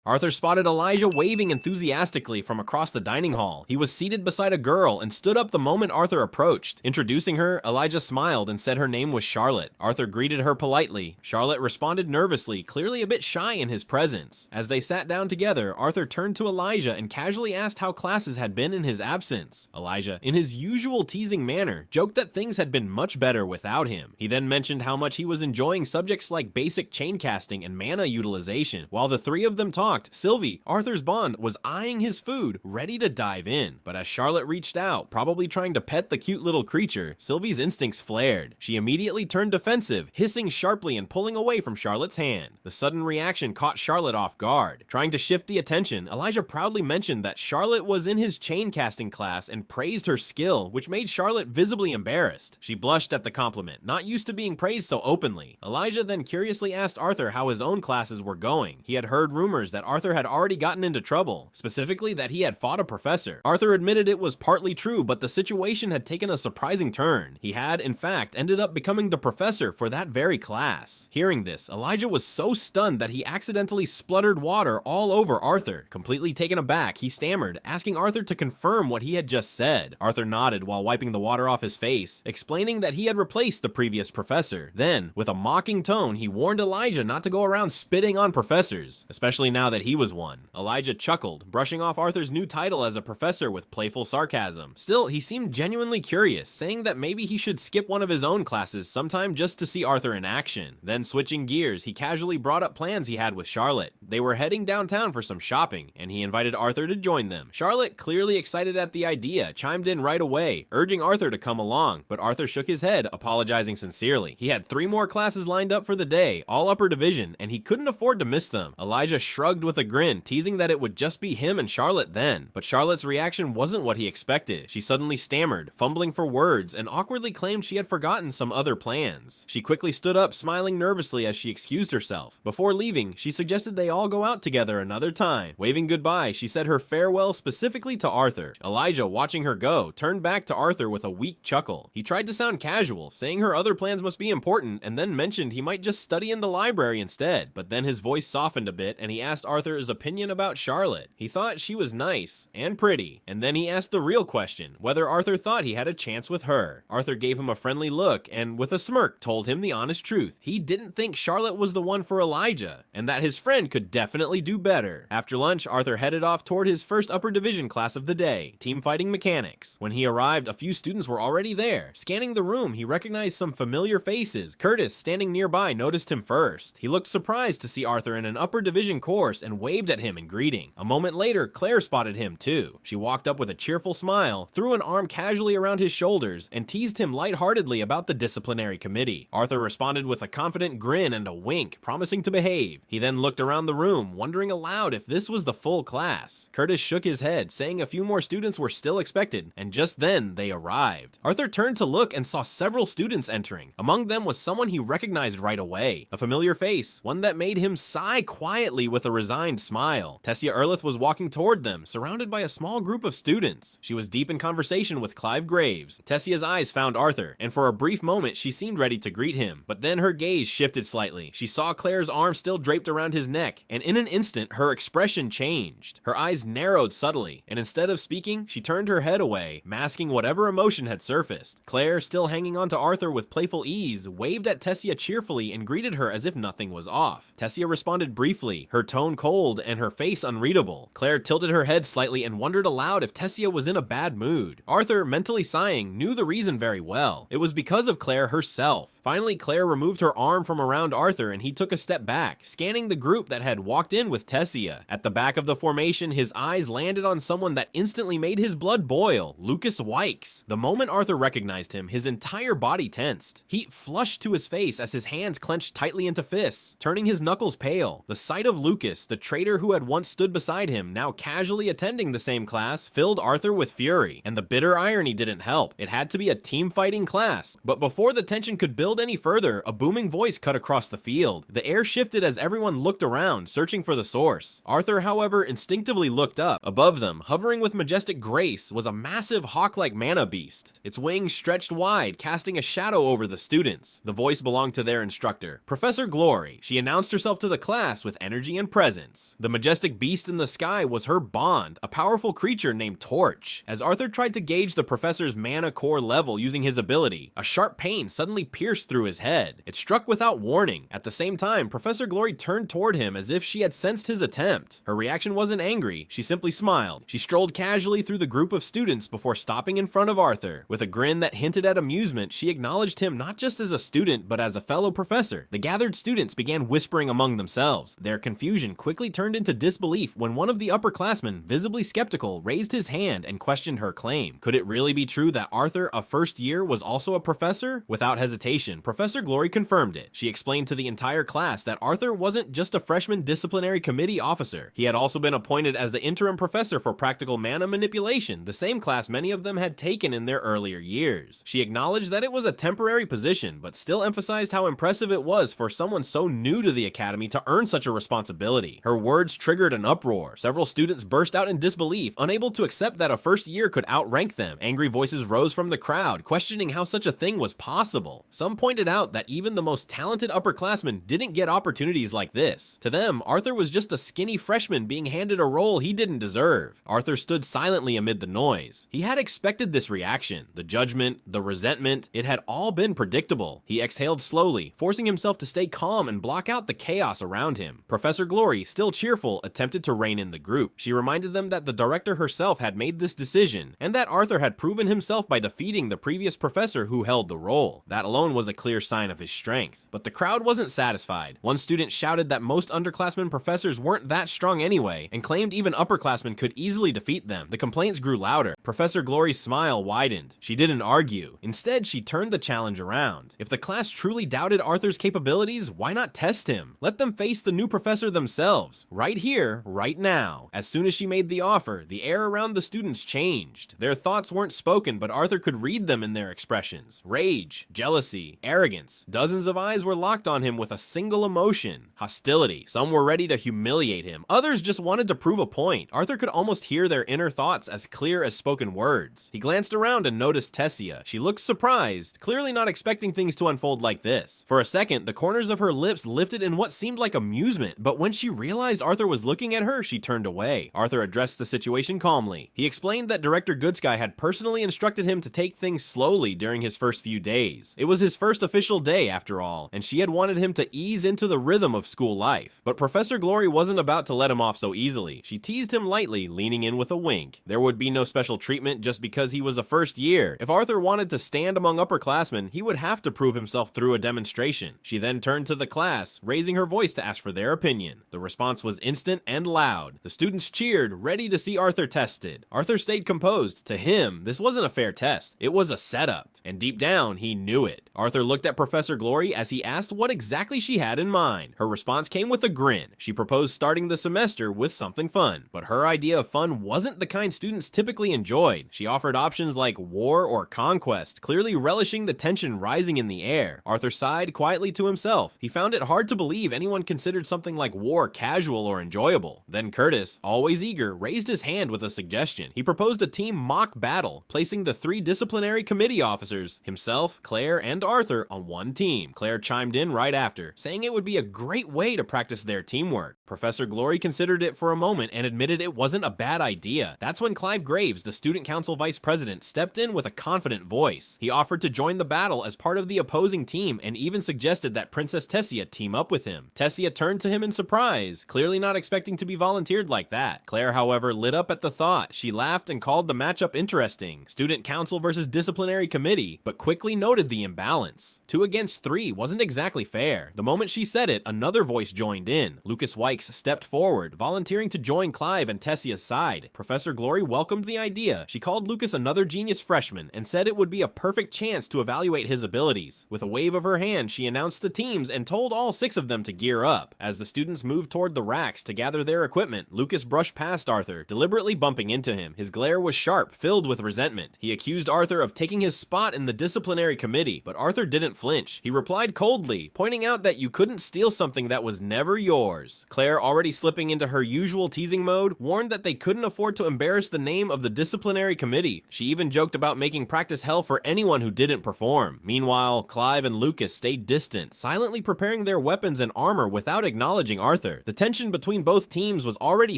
Arthur spotted Elijah waving enthusiastically from across the dining hall. He was seated beside a girl and stood up the moment Arthur approached. Introducing her, Elijah smiled and said her name was Charlotte. Arthur greeted her politely. Charlotte responded nervously, clearly a bit shy in his presence. As they sat down together, Arthur turned to Elijah and casually asked how classes had been in his absence. Elijah, in his usual teasing manner, joked that things had been much better without him. He then mentioned how much he was enjoying subjects like basic chain casting and mana utilization. While the three of them talked, Sylvie, Arthur's bond, was eyeing his food, ready to dive in. But as Charlotte reached out, probably trying to pet the cute little creature, Sylvie's instincts flared. She immediately turned defensive, hissing sharply and pulling away from Charlotte's hand. The sudden reaction caught Charlotte off guard. Trying to shift the attention, Elijah proudly mentioned that Charlotte was in his chain casting class and praised her skill, which made Charlotte visibly embarrassed. She blushed at the compliment, not used to being praised so openly. Elijah then curiously asked Arthur how his own classes were going. He had heard rumors that Arthur had already gotten into trouble, specifically that he had fought a professor. Arthur admitted it was partly true, but the situation had taken a surprising turn. He had, in fact, ended up becoming the professor for that very class. Hearing this, Elijah was so stunned that he accidentally spluttered water all over Arthur. Completely taken aback, he stammered, asking Arthur to confirm what he had just said. Arthur nodded while wiping the water off his face, explaining that he had replaced the previous professor. Then, with a mocking tone, he warned Elijah not to go around spitting on professors, especially now that he was one. Elijah chuckled, brushing off Arthur's new title as a professor with playful sarcasm. Still, he seemed genuinely curious, saying that maybe he should skip one of his own classes sometime just to see Arthur in action. Then, switching gears, he casually brought up plans he had with Charlotte. They were heading downtown for some shopping, and he invited Arthur to join them. Charlotte, clearly excited at the idea, chimed in right away, urging Arthur to come along, but Arthur shook his head, apologizing sincerely. He had 3 more classes lined up for the day, all upper division, and he couldn't afford to miss them. Elijah shrugged with a grin, teasing that it would just be him and Charlotte then. But Charlotte's reaction wasn't what he expected. She suddenly stammered, fumbling for words, and awkwardly claimed she had forgotten some other plans. She quickly stood up, smiling nervously as she excused herself. Before leaving, she suggested they all go out together another time. Waving goodbye, she said her farewell specifically to Arthur. Elijah, watching her go, turned back to Arthur with a weak chuckle. He tried to sound casual, saying her other plans must be important, and then mentioned he might just study in the library instead. But then his voice softened a bit, and he asked Arthur his opinion about Charlotte. He thought she was nice and pretty, and then he asked the real question, whether Arthur thought he had a chance with her. Arthur gave him a friendly look, and with a smirk told him the honest truth. He didn't think Charlotte was the one for Elijah, and that his friend could definitely do better. After lunch, Arthur headed off toward his first upper division class of the day, team fighting mechanics. When he arrived, a few students were already there. Scanning the room, he recognized some familiar faces. Curtis, standing nearby, noticed him first. He looked surprised to see Arthur in an upper division course and waved at him in greeting. A moment later, Claire spotted him too. She walked up with a cheerful smile, threw an arm casually around his shoulders, and teased him lightheartedly about the disciplinary committee. Arthur responded with a confident grin and a wink, promising to behave. He then looked around the room, wondering aloud if this was the full class. Curtis shook his head, saying a few more students were still expected, and just then they arrived. Arthur turned to look and saw several students entering. Among them was someone he recognized right away. A familiar face, one that made him sigh quietly with a resigned smile. Tessia Earlith was walking toward them, surrounded by a small group of students. She was deep in conversation with Clive Graves. Tessia's eyes found Arthur, and for a brief moment she seemed ready to greet him, but then her gaze shifted slightly. She saw Claire's arm still draped around his neck, and in an instant her expression changed. Her eyes narrowed subtly, and instead of speaking, she turned her head away, masking whatever emotion had surfaced. Claire, still hanging on to Arthur with playful ease, waved at Tessia cheerfully and greeted her as if nothing was off. Tessia responded briefly, her tone cold and her face unreadable. Claire tilted her head slightly and wondered aloud if Tessia was in a bad mood. Arthur, mentally sighing, knew the reason very well. It was because of Claire herself. Finally, Claire removed her arm from around Arthur and he took a step back, scanning the group that had walked in with Tessia. At the back of the formation, his eyes landed on someone that instantly made his blood boil, Lucas Wykes. The moment Arthur recognized him, his entire body tensed. Heat flushed to his face as his hands clenched tightly into fists, turning his knuckles pale. The sight of Lucas, the traitor who had once stood beside him, now casually attending the same class, filled Arthur with fury. And the bitter irony didn't help. It had to be a team-fighting class. But before the tension could build any further, a booming voice cut across the field. The air shifted as everyone looked around, searching for the source. Arthur, however, instinctively looked up. Above them, hovering with majestic grace, was a massive hawk-like mana beast. Its wings stretched wide, casting a shadow over the students. The voice belonged to their instructor, Professor Glory. She announced herself to the class with energy and presence. presence. The majestic beast in the sky was her bond, a powerful creature named Torch. As Arthur tried to gauge the professor's mana core level using his ability, a sharp pain suddenly pierced through his head. It struck without warning. At the same time, Professor Glory turned toward him as if she had sensed his attempt. Her reaction wasn't angry, she simply smiled. She strolled casually through the group of students before stopping in front of Arthur. With a grin that hinted at amusement, she acknowledged him not just as a student, but as a fellow professor. The gathered students began whispering among themselves. Their confusion quickly turned into disbelief when one of the upperclassmen, visibly skeptical, raised his hand and questioned her claim. Could it really be true that Arthur, a first year, was also a professor? Without hesitation, Professor Glory confirmed it. She explained to the entire class that Arthur wasn't just a freshman disciplinary committee officer. He had also been appointed as the interim professor for practical mana manipulation, the same class many of them had taken in their earlier years. She acknowledged that it was a temporary position, but still emphasized how impressive it was for someone so new to the academy to earn such a responsibility. Her words triggered an uproar. Several students burst out in disbelief, unable to accept that a first year could outrank them. Angry voices rose from the crowd, questioning how such a thing was possible. Some pointed out that even the most talented upperclassmen didn't get opportunities like this. To them, Arthur was just a skinny freshman being handed a role he didn't deserve. Arthur stood silently amid the noise. He had expected this reaction. The judgment, the resentment, it had all been predictable. He exhaled slowly, forcing himself to stay calm and block out the chaos around him. Professor Glory, still cheerful, attempted to rein in the group. She reminded them that the director herself had made this decision, and that Arthur had proven himself by defeating the previous professor who held the role. That alone was a clear sign of his strength. But the crowd wasn't satisfied. One student shouted that most underclassmen professors weren't that strong anyway, and claimed even upperclassmen could easily defeat them. The complaints grew louder. Professor Glory's smile widened. She didn't argue. Instead, she turned the challenge around. If the class truly doubted Arthur's capabilities, why not test him? Let them face the new professor themselves, right here, right now. As soon as she made the offer, the air around the students changed. Their thoughts weren't spoken, but Arthur could read them in their expressions. Rage, jealousy, arrogance. Dozens of eyes were locked on him with a single emotion: hostility. Some were ready to humiliate him. Others just wanted to prove a point. Arthur could almost hear their inner thoughts as clear as spoken words. He glanced around and noticed Tessia. She looked surprised, clearly not expecting things to unfold like this. For a second, the corners of her lips lifted in what seemed like amusement, but when she realized Arthur was looking at her, she turned away. Arthur addressed the situation calmly. He explained that Director Goodsky had personally instructed him to take things slowly during his first few days. It was his first official day, after all, and she had wanted him to ease into the rhythm of school life. But Professor Glory wasn't about to let him off so easily. She teased him lightly, leaning in with a wink. There would be no special treatment just because he was a first year. If Arthur wanted to stand among upperclassmen, he would have to prove himself through a demonstration. She then turned to the class, raising her voice to ask for their opinion. The response was instant and loud. The students cheered, ready to see Arthur tested. Arthur stayed composed. To him, this wasn't a fair test. It was a setup. And deep down, he knew it. Arthur looked at Professor Glory as he asked what exactly she had in mind. Her response came with a grin. She proposed starting the semester with something fun. But her idea of fun wasn't the kind students typically enjoyed. She offered options like war or conquest, clearly relishing the tension rising in the air. Arthur sighed quietly to himself. He found it hard to believe anyone considered something like war casual or enjoyable. Then Curtis, always eager, raised his hand with a suggestion. He proposed a team mock battle, placing the 3 disciplinary committee officers, himself, Claire, and Arthur, on one team. Claire chimed in right after, saying it would be a great way to practice their teamwork. Professor Glory considered it for a moment and admitted it wasn't a bad idea. That's when Clive Graves, the student council vice president, stepped in with a confident voice. He offered to join the battle as part of the opposing team and even suggested that Princess Tessia team up with him. Tessia turned to him in surprise, clearly not expecting to be volunteered like that. Claire, however, lit up at the thought. She laughed and called the matchup interesting. Student council versus disciplinary committee, but quickly noted the imbalance. 2 against 3 wasn't exactly fair. The moment she said it, another voice joined in. Lucas Wykes stepped forward, volunteering to join Clive and Tessia's side. Professor Glory welcomed the idea. She called Lucas another genius freshman and said it would be a perfect chance to evaluate his abilities. With a wave of her hand, she announced the teams and told all 6 of them to gear up. As the students moved toward the racks to gather their equipment, Lucas brushed past Arthur, deliberately bumping into him. His glare was sharp, filled with resentment. He accused Arthur of taking his spot in the disciplinary committee, but Arthur didn't flinch. He replied coldly, pointing out that you couldn't steal something that was never yours. Claire, already slipping into her usual teasing mode, warned that they couldn't afford to embarrass the name of the disciplinary committee. She even joked about making practice hell for anyone who didn't perform. Meanwhile, Clive and Lucas stayed distant, silently preparing their weapons and armor without acknowledging Arthur. Arthur. The tension between both teams was already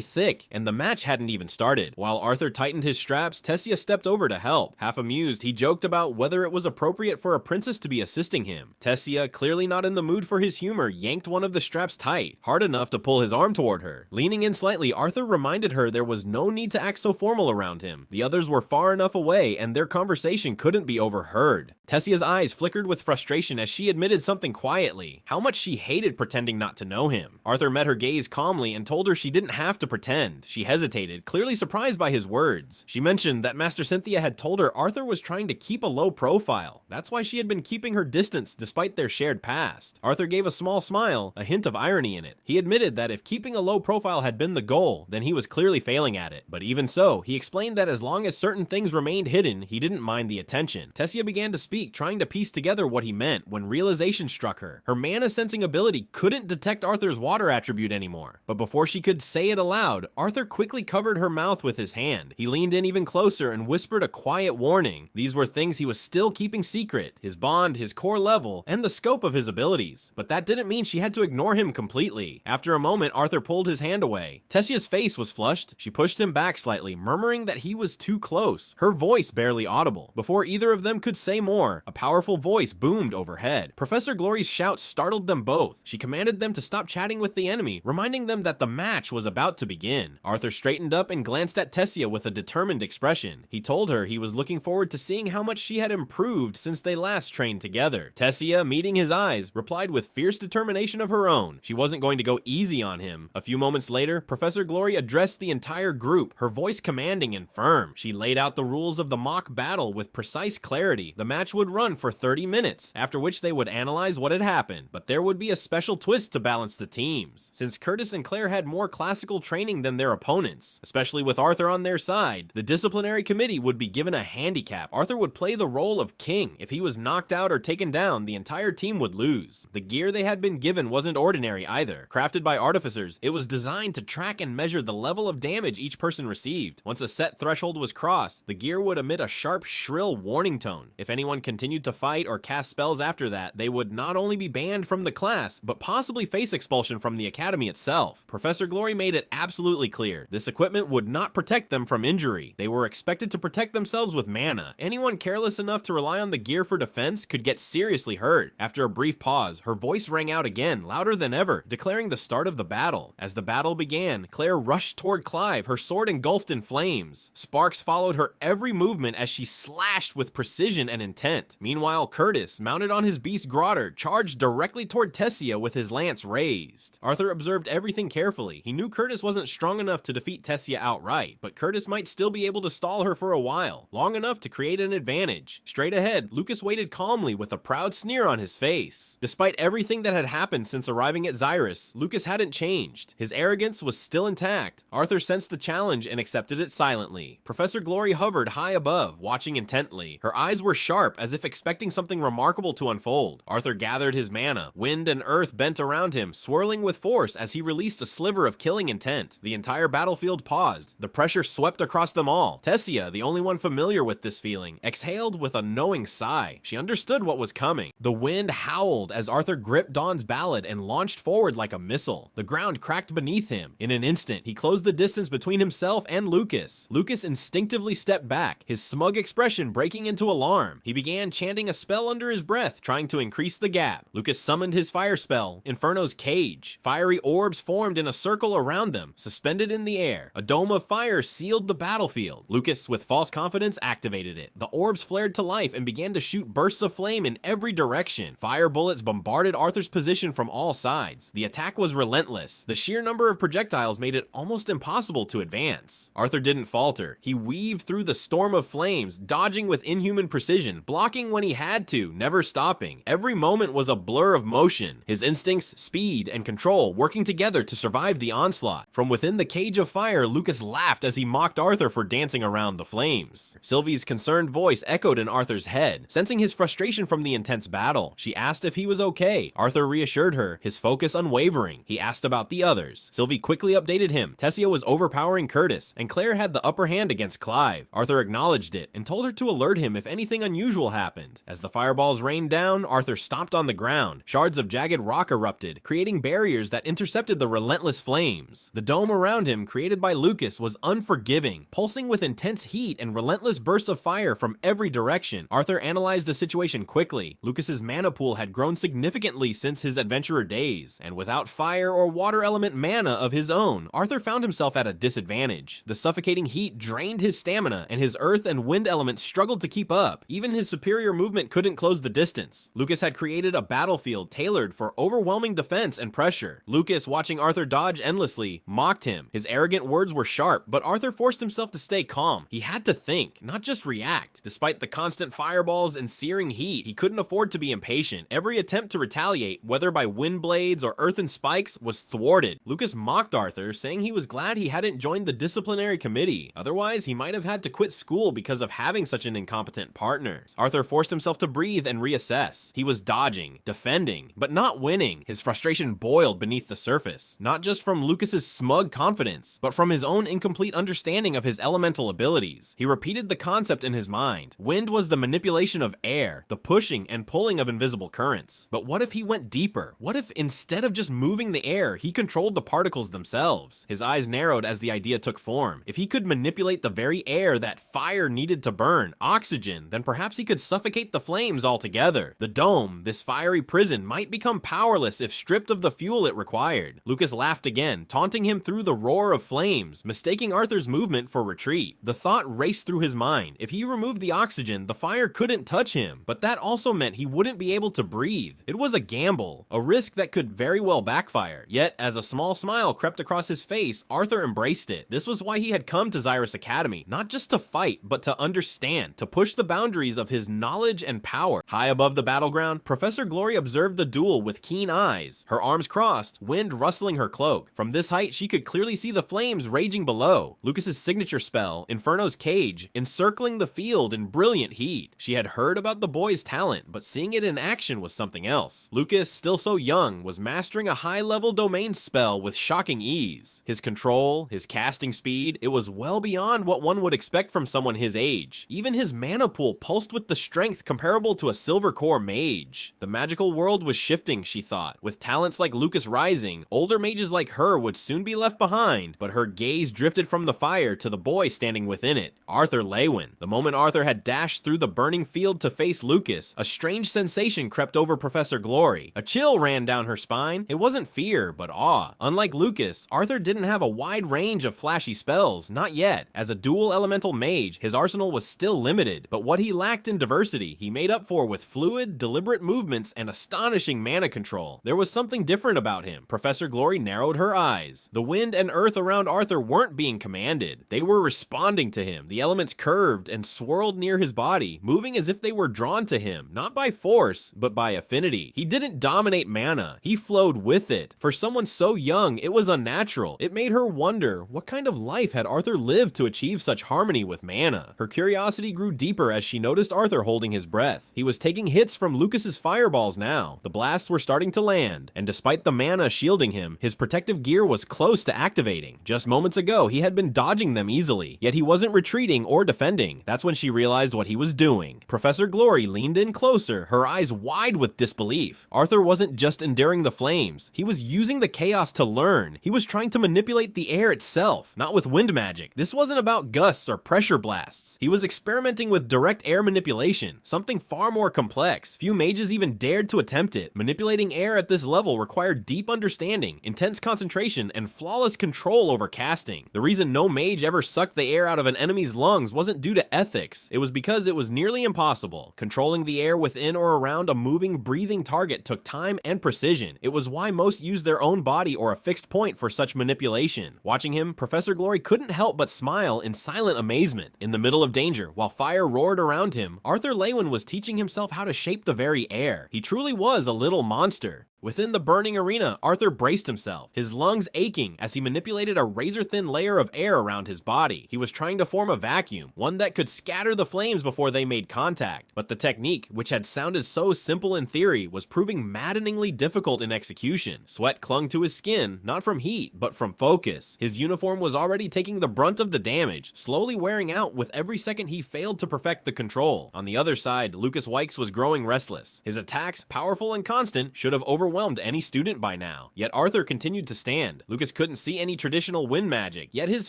thick, and the match hadn't even started. While Arthur tightened his straps, Tessia stepped over to help. Half amused, he joked about whether it was appropriate for a princess to be assisting him. Tessia, clearly not in the mood for his humor, yanked one of the straps tight, hard enough to pull his arm toward her. Leaning in slightly, Arthur reminded her there was no need to act so formal around him. The others were far enough away, and their conversation couldn't be overheard. Tessia's eyes flickered with frustration as she admitted something quietly: how much she hated pretending not to know him. Arthur met her gaze calmly and told her she didn't have to pretend. She hesitated, clearly surprised by his words. She mentioned that Master Cynthia had told her Arthur was trying to keep a low profile. That's why she had been keeping her distance despite their shared past. Arthur gave a small smile, a hint of irony in it. He admitted that if keeping a low profile had been the goal, then he was clearly failing at it. But even so, he explained that as long as certain things remained hidden, he didn't mind the attention. Tessia began to speak, trying to piece together what he meant, when realization struck her. Her mana sensing ability couldn't detect Arthur's water attribute anymore. But before she could say it aloud, Arthur quickly covered her mouth with his hand. He leaned in even closer and whispered a quiet warning. These were things he was still keeping secret: his bond, his core level, and the scope of his abilities. But that didn't mean she had to ignore him completely. After a moment, Arthur pulled his hand away. Tessia's face was flushed. She pushed him back slightly, murmuring that he was too close, her voice barely audible. Before either of them could say more, a powerful voice boomed overhead. Professor Glory's shout startled them both. She commanded them to stop chatting with the enemy, reminding them that the match was about to begin. Arthur straightened up and glanced at Tessia with a determined expression. He told her he was looking forward to seeing how much she had improved since they last trained together. Tessia, meeting his eyes, replied with fierce determination of her own. She wasn't going to go easy on him. A few moments later, Professor Glory addressed the entire group, her voice commanding and firm. She laid out the rules of the mock battle with precise clarity. The match would run for 30 minutes, after which they would analyze what had happened, but there would be a special twist to balance the teams. Since Curtis and Claire had more classical training than their opponents, especially with Arthur on their side, the disciplinary committee would be given a handicap. Arthur would play the role of king. If he was knocked out or taken down, the entire team would lose. The gear they had been given wasn't ordinary either. Crafted by artificers, it was designed to track and measure the level of damage each person received. Once a set threshold was crossed, the gear would emit a sharp, shrill warning tone. If anyone continued to fight or cast spells after that, they would not only be banned from the class, but possibly face expulsion from the academy itself. Professor Glory made it absolutely clear this equipment would not protect them from injury. They were expected to protect themselves with mana. Anyone careless enough to rely on the gear for defense could get seriously hurt. After a brief pause, her voice rang out again, louder than ever, declaring the start of the battle. As the battle began, Claire rushed toward Clive, her sword engulfed in flames. Sparks followed her every movement as she slashed with precision and intent. Meanwhile, Curtis, mounted on his beast Grotter, charged directly toward Tessia with his lance raised. Arthur observed everything carefully. He knew Curtis wasn't strong enough to defeat Tessia outright, but Curtis might still be able to stall her for a while, long enough to create an advantage. Straight ahead, Lucas waited calmly with a proud sneer on his face. Despite everything that had happened since arriving at Xyrus, Lucas hadn't changed. His arrogance was still intact. Arthur sensed the challenge and accepted it silently. Professor Glory hovered high above, watching intently. Her eyes were sharp, as if expecting something remarkable to unfold. Arthur gathered his mana. Wind and earth bent around him, swirling with force as he released a sliver of killing intent. The entire battlefield paused. The pressure swept across them all. Tessia, the only one familiar with this feeling, exhaled with a knowing sigh. She understood what was coming. The wind howled as Arthur gripped Dawn's ballad and launched forward like a missile. The ground cracked beneath him. In an instant, he closed the distance between himself and Lucas. Lucas instinctively stepped back, his smug expression breaking into alarm. He began chanting a spell under his breath, trying to increase the gap. Lucas summoned his fire spell, Inferno's Cage. Fiery orbs formed in a circle around them, suspended in the air. A dome of fire sealed the battlefield. Lucas, with false confidence, activated it. The orbs flared to life and began to shoot bursts of flame in every direction. Fire bullets bombarded Arthur's position from all sides. The attack was relentless. The sheer number of projectiles made it almost impossible to advance. Arthur didn't falter. He weaved through the storm of flames, dodging with inhuman precision, blocking when he had to, never stopping. Every moment was a blur of motion. His instincts, speed, and control working together to survive the onslaught. From within the cage of fire, Lucas laughed as he mocked Arthur for dancing around the flames. Sylvie's concerned voice echoed in Arthur's head. Sensing his frustration from the intense battle, she asked if he was okay. Arthur reassured her, his focus unwavering. He asked about the others. Sylvie quickly updated him. Tessia was overpowering Curtis, and Claire had the upper hand against Clive. Arthur acknowledged it and told her to alert him if anything unusual happened. As the fireballs rained down, Arthur stomped on the ground. Shards of jagged rock erupted, creating barriers that intercepted the relentless flames. The dome around him, created by Lucas, was unforgiving, pulsing with intense heat and relentless bursts of fire from every direction. Arthur analyzed the situation quickly. Lucas's mana pool had grown significantly since his adventurer days, and without fire or water element mana of his own, Arthur found himself at a disadvantage. The suffocating heat drained his stamina, and his earth and wind elements struggled to keep up. Even his superior movement couldn't close the distance. Lucas had created a battlefield tailored for overwhelming defense and pressure. Lucas, watching Arthur dodge endlessly, mocked him. His arrogant words were sharp, but Arthur forced himself to stay calm. He had to think, not just react. Despite the constant fireballs and searing heat, he couldn't afford to be impatient. Every attempt to retaliate, whether by wind blades or earthen spikes, was thwarted. Lucas mocked Arthur, saying he was glad he hadn't joined the disciplinary committee. Otherwise, he might have had to quit school because of having such an incompetent partner. Arthur forced himself to breathe and reassess. He was dodging, defending, but not winning. His frustration boiled beneath the surface, not just from Lucas's smug confidence, but from his own incomplete understanding of his elemental abilities. He repeated the concept in his mind. Wind was the manipulation of air, the pushing and pulling of invisible currents. But what if he went deeper? What if instead of just moving the air, he controlled the particles themselves? His eyes narrowed as the idea took form. If he could manipulate the very air that fire needed to burn, oxygen, then perhaps he could suffocate the flames altogether. The dome, this fiery prison, might become powerless if stripped of the fuel it required. Lucas laughed again, taunting him through the roar of flames, mistaking Arthur's movement for retreat. The thought raced through his mind. If he removed the oxygen, the fire couldn't touch him, but that also meant he wouldn't be able to breathe. It was a gamble, a risk that could very well backfire. Yet, as a small smile crept across his face, Arthur embraced it. This was why he had come to Xyrus Academy, not just to fight, but to understand, to push the boundaries of his knowledge and power. High above the battleground, Professor Glory observed the duel with keen eyes, her arms crossed, wind rustling her cloak. From this height, she could clearly see the flames raging below. Lucas's signature spell, Inferno's Cage, encircling the field in brilliant heat. She had heard about the boy's talent, but seeing it in action was something else. Lucas, still so young, was mastering a high-level domain spell with shocking ease. His control, his casting speed, it was well beyond what one would expect from someone his age. Even his mana pool pulsed with the strength comparable to a silver core mage. The magical world was shifting, she thought. With talents like Lucas rising, older mages like her would soon be left behind, but her gaze drifted from the fire to the boy standing within it, Arthur Leywin. The moment Arthur had dashed through the burning field to face Lucas, a strange sensation crept over Professor Glory. A chill ran down her spine. It wasn't fear, but awe. Unlike Lucas, Arthur didn't have a wide range of flashy spells, not yet. As a dual elemental mage, his arsenal was still limited, but what he lacked in diversity, he made up for with fluid, deliberate movements and astonishing mana control. There was something different about him. Professor Glory narrowed her eyes. The wind and earth around Arthur weren't being commanded. They were responding to him. The elements curved and swirled near his body, moving as if they were drawn to him, not by force, but by affinity. He didn't dominate mana. He flowed with it. For someone so young, it was unnatural. It made her wonder, what kind of life had Arthur lived to achieve such harmony with mana? Her curiosity grew deeper as she noticed Arthur holding his breath. He was taking hits from Lucas's fireballs now. The blasts were starting to land, and despite the mana shielding him, his protective gear was close to activating. Just moments ago, he had been dodging them easily, yet he wasn't retreating or defending. That's when she realized what he was doing. Professor Glory leaned in closer, her eyes wide with disbelief. Arthur wasn't just enduring the flames. He was using the chaos to learn. He was trying to manipulate the air itself, not with wind magic. This wasn't about gusts or pressure blasts. He was experimenting with direct air manipulation, something far more complex. Few mages even dared to attempt it. Manipulating air at this level required deep understanding, intense concentration, and flawless control over casting. The reason no mage ever sucked the air out of an enemy's lungs wasn't due to ethics. It was because it was nearly impossible. Controlling the air within or around a moving, breathing target took time and precision. It was why most used their own body or a fixed point for such manipulation. Watching him, Professor Glory couldn't help but smile in silent amazement. In the middle of danger, while fire roared around him, Arthur Leywin was teaching himself how to shape the very air. He truly was a little monster. Within the burning arena, Arthur braced himself, his lungs aching as he manipulated a razor-thin layer of air around his body. He was trying to form a vacuum, one that could scatter the flames before they made contact. But the technique, which had sounded so simple in theory, was proving maddeningly difficult in execution. Sweat clung to his skin, not from heat, but from focus. His uniform was already taking the brunt of the damage, slowly wearing out with every second he failed to perfect the control. On the other side, Lucas Wykes was growing restless. His attacks, powerful and constant, should have overwhelmed overwhelmed any student by now. Yet Arthur continued to stand. Lucas couldn't see any traditional wind magic, yet his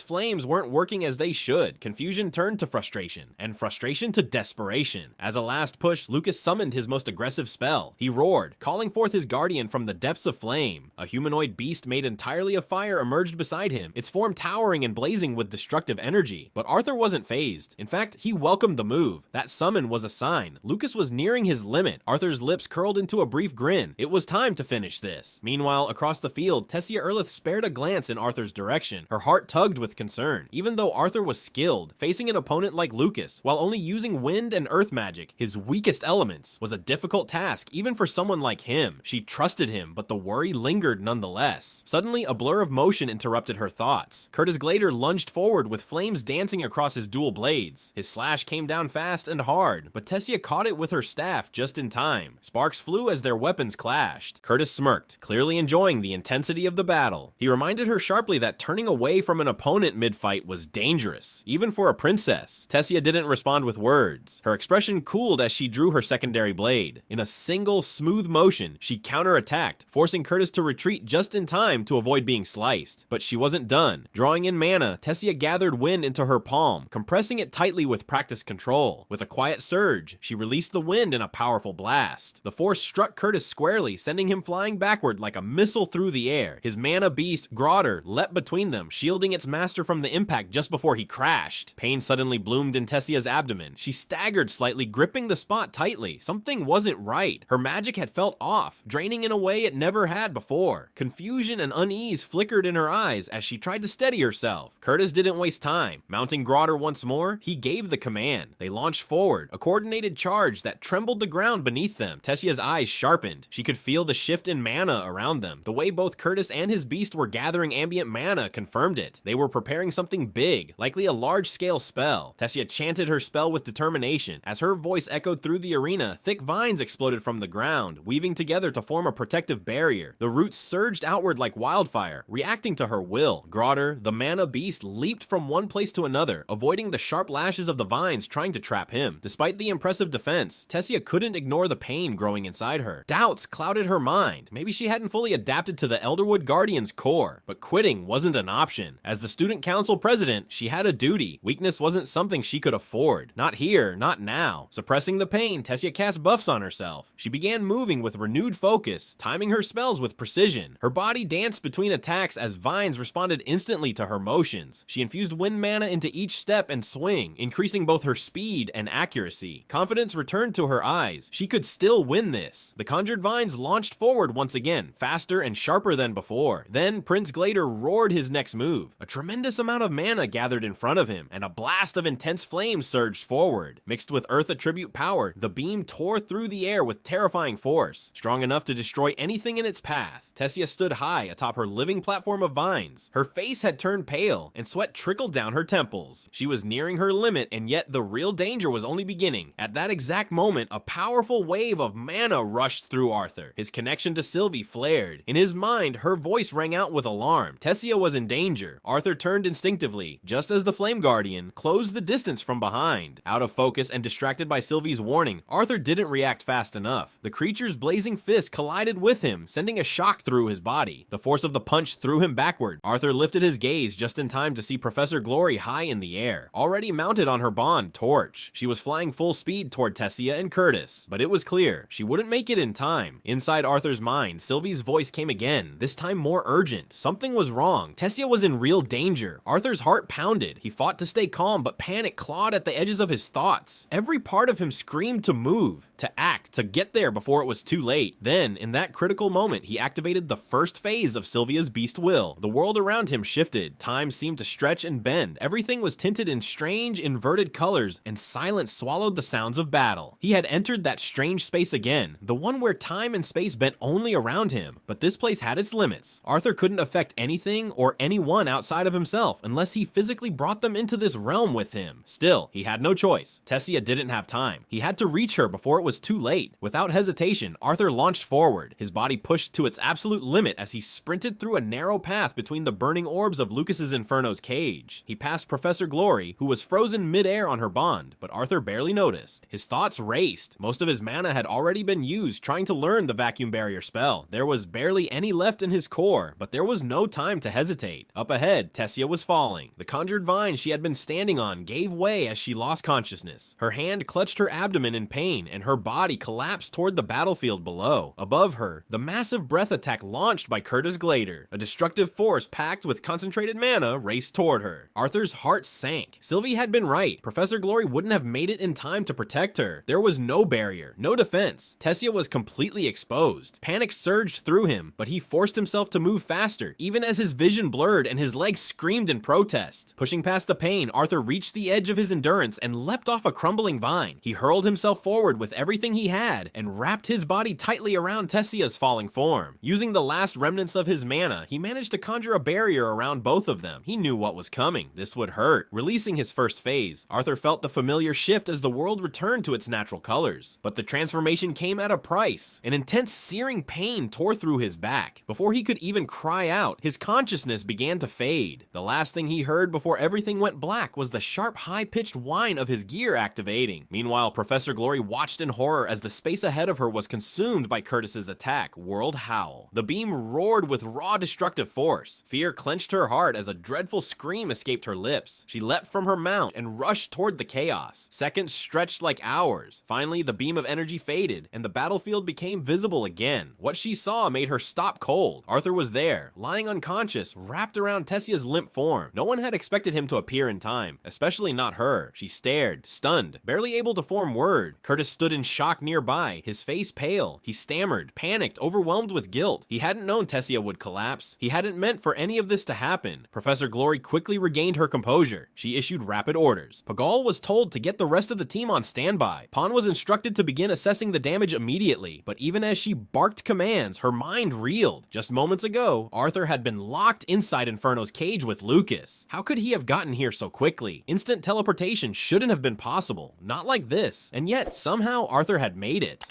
flames weren't working as they should. Confusion turned to frustration, and frustration to desperation. As a last push, Lucas summoned his most aggressive spell. He roared, calling forth his guardian from the depths of flame. A humanoid beast made entirely of fire emerged beside him, its form towering and blazing with destructive energy. But Arthur wasn't fazed. In fact, he welcomed the move. That summon was a sign. Lucas was nearing his limit. Arthur's lips curled into a brief grin. It was time to finish this. Meanwhile, across the field, Tessia Earlith spared a glance in Arthur's direction. Her heart tugged with concern. Even though Arthur was skilled, facing an opponent like Lucas, while only using wind and earth magic, his weakest elements, was a difficult task even for someone like him. She trusted him, but the worry lingered nonetheless. Suddenly, a blur of motion interrupted her thoughts. Curtis Glader lunged forward with flames dancing across his dual blades. His slash came down fast and hard, but Tessia caught it with her staff just in time. Sparks flew as their weapons clashed. Curtis smirked, clearly enjoying the intensity of the battle. He reminded her sharply that turning away from an opponent mid-fight was dangerous, even for a princess. Tessia didn't respond with words. Her expression cooled as she drew her secondary blade. In a single, smooth motion, she counterattacked, forcing Curtis to retreat just in time to avoid being sliced. But she wasn't done. Drawing in mana, Tessia gathered wind into her palm, compressing it tightly with practiced control. With a quiet surge, she released the wind in a powerful blast. The force struck Curtis squarely, sending him flying backward like a missile through the air. His mana beast, Grotter, leapt between them, shielding its master from the impact just before he crashed. Pain suddenly bloomed in Tessia's abdomen. She staggered slightly, gripping the spot tightly. Something wasn't right. Her magic had felt off, draining in a way it never had before. Confusion and unease flickered in her eyes as she tried to steady herself. Curtis didn't waste time. Mounting Grotter once more, he gave the command. They launched forward, a coordinated charge that trembled the ground beneath them. Tessia's eyes sharpened. She could feel the shift in mana around them. The way both Curtis and his beast were gathering ambient mana confirmed it. They were preparing something big, likely a large-scale spell. Tessia chanted her spell with determination. As her voice echoed through the arena, thick vines exploded from the ground, weaving together to form a protective barrier. The roots surged outward like wildfire, reacting to her will. Grotter, the mana beast, leaped from one place to another, avoiding the sharp lashes of the vines trying to trap him. Despite the impressive defense, Tessia couldn't ignore the pain growing inside her. Doubts clouded her mind. Maybe she hadn't fully adapted to the Elderwood Guardian's core, but quitting wasn't an option. As the student council president, she had a duty. Weakness wasn't something she could afford. Not here, not now. Suppressing the pain, Tessia cast buffs on herself. She began moving with renewed focus, timing her spells with precision. Her body danced between attacks as vines responded instantly to her motions. She infused wind mana into each step and swing, increasing both her speed and accuracy. Confidence returned to her eyes. She could still win this. The conjured vines launched forward once again, faster and sharper than before. Then Prince Glader roared his next move. A tremendous amount of mana gathered in front of him, and a blast of intense flames surged forward. Mixed with earth attribute power, the beam tore through the air with terrifying force, strong enough to destroy anything in its path. Tessia stood high atop her living platform of vines. Her face had turned pale, and sweat trickled down her temples. She was nearing her limit, and yet the real danger was only beginning. At that exact moment, a powerful wave of mana rushed through Arthur. His connection to Sylvie flared. In his mind, her voice rang out with alarm. Tessia was in danger. Arthur turned instinctively, just as the Flame Guardian closed the distance from behind. Out of focus and distracted by Sylvie's warning, Arthur didn't react fast enough. The creature's blazing fist collided with him, sending a shock through his body. The force of the punch threw him backward. Arthur lifted his gaze just in time to see Professor Glory high in the air, already mounted on her bond, Torch. She was flying full speed toward Tessia and Curtis, but it was clear she wouldn't make it in time. Inside Arthur's mind, Sylvie's voice came again, this time more urgent. Something was wrong. Tessia was in real danger. Arthur's heart pounded. He fought to stay calm, but panic clawed at the edges of his thoughts. Every part of him screamed to move, to act, to get there before it was too late. Then, in that critical moment, he activated the first phase of Sylvia's beast will. The world around him shifted. Time seemed to stretch and bend. Everything was tinted in strange, inverted colors, and silence swallowed the sounds of battle. He had entered that strange space again, the one where time and space bent only around him. But this place had its limits. Arthur couldn't affect anything or anyone outside of himself unless he physically brought them into this realm with him. Still, he had no choice. Tessia didn't have time. He had to reach her before it was too late. Without hesitation, Arthur launched forward. His body pushed to its absolute limit as he sprinted through a narrow path between the burning orbs of Lucas's Inferno's cage. He passed Professor Glory, who was frozen mid-air on her bond, but Arthur barely noticed. His thoughts raced. Most of his mana had already been used trying to learn the vacuum barrier spell. There was barely any left in his core, but there was no time to hesitate. Up ahead, Tessia was falling. The conjured vine she had been standing on gave way as she lost consciousness. Her hand clutched her abdomen in pain, and her body collapsed toward the battlefield below. Above her, the massive breath attack launched by Curtis Glader. A destructive force packed with concentrated mana raced toward her. Arthur's heart sank. Sylvie had been right. Professor Glory wouldn't have made it in time to protect her. There was no barrier, no defense. Tessia was completely exposed. Panic surged through him, but he forced himself to move faster, even as his vision blurred and his legs screamed in protest. Pushing past the pain, Arthur reached the edge of his endurance and leapt off a crumbling vine. He hurled himself forward with everything he had and wrapped his body tightly around Tessia's falling form. Using the last remnants of his mana, he managed to conjure a barrier around both of them. He knew what was coming. This would hurt. Releasing his first phase, Arthur felt the familiar shift as the world returned to its natural colors. But the transformation came at a price. An intense searing pain tore through his back. Before he could even cry out, his consciousness began to fade. The last thing he heard before everything went black was the sharp, high-pitched whine of his gear activating. Meanwhile, Professor Glory watched in horror as the space ahead of her was consumed by Curtis's attack, World Howl. The beam roared with raw destructive force. Fear clenched her heart as a dreadful scream escaped her lips. She leapt from her mount and rushed toward the chaos. Seconds stretched like hours. Finally, the beam of energy faded, and the battlefield became visible again. What she saw made her stop cold. Arthur was there, lying unconscious, wrapped around Tessia's limp form. No one had expected him to appear in time, especially not her. She stared, stunned, barely able to form word. Curtis stood in shock nearby, his face pale. He stammered, panicked, overwhelmed with guilt. He hadn't known Tessia would collapse. He hadn't meant for any of this to happen. Professor Glory quickly regained her composure. She issued rapid orders. Pagal was told to get the rest of the team on standby. Pawn was instructed to begin assessing the damage immediately, but even as she barked commands, her mind reeled. Just moments ago, Arthur had been locked inside Inferno's cage with Lucas. How could he have gotten here so quickly? Instant teleportation shouldn't have been possible. Not like this. And yet, somehow Arthur had made it.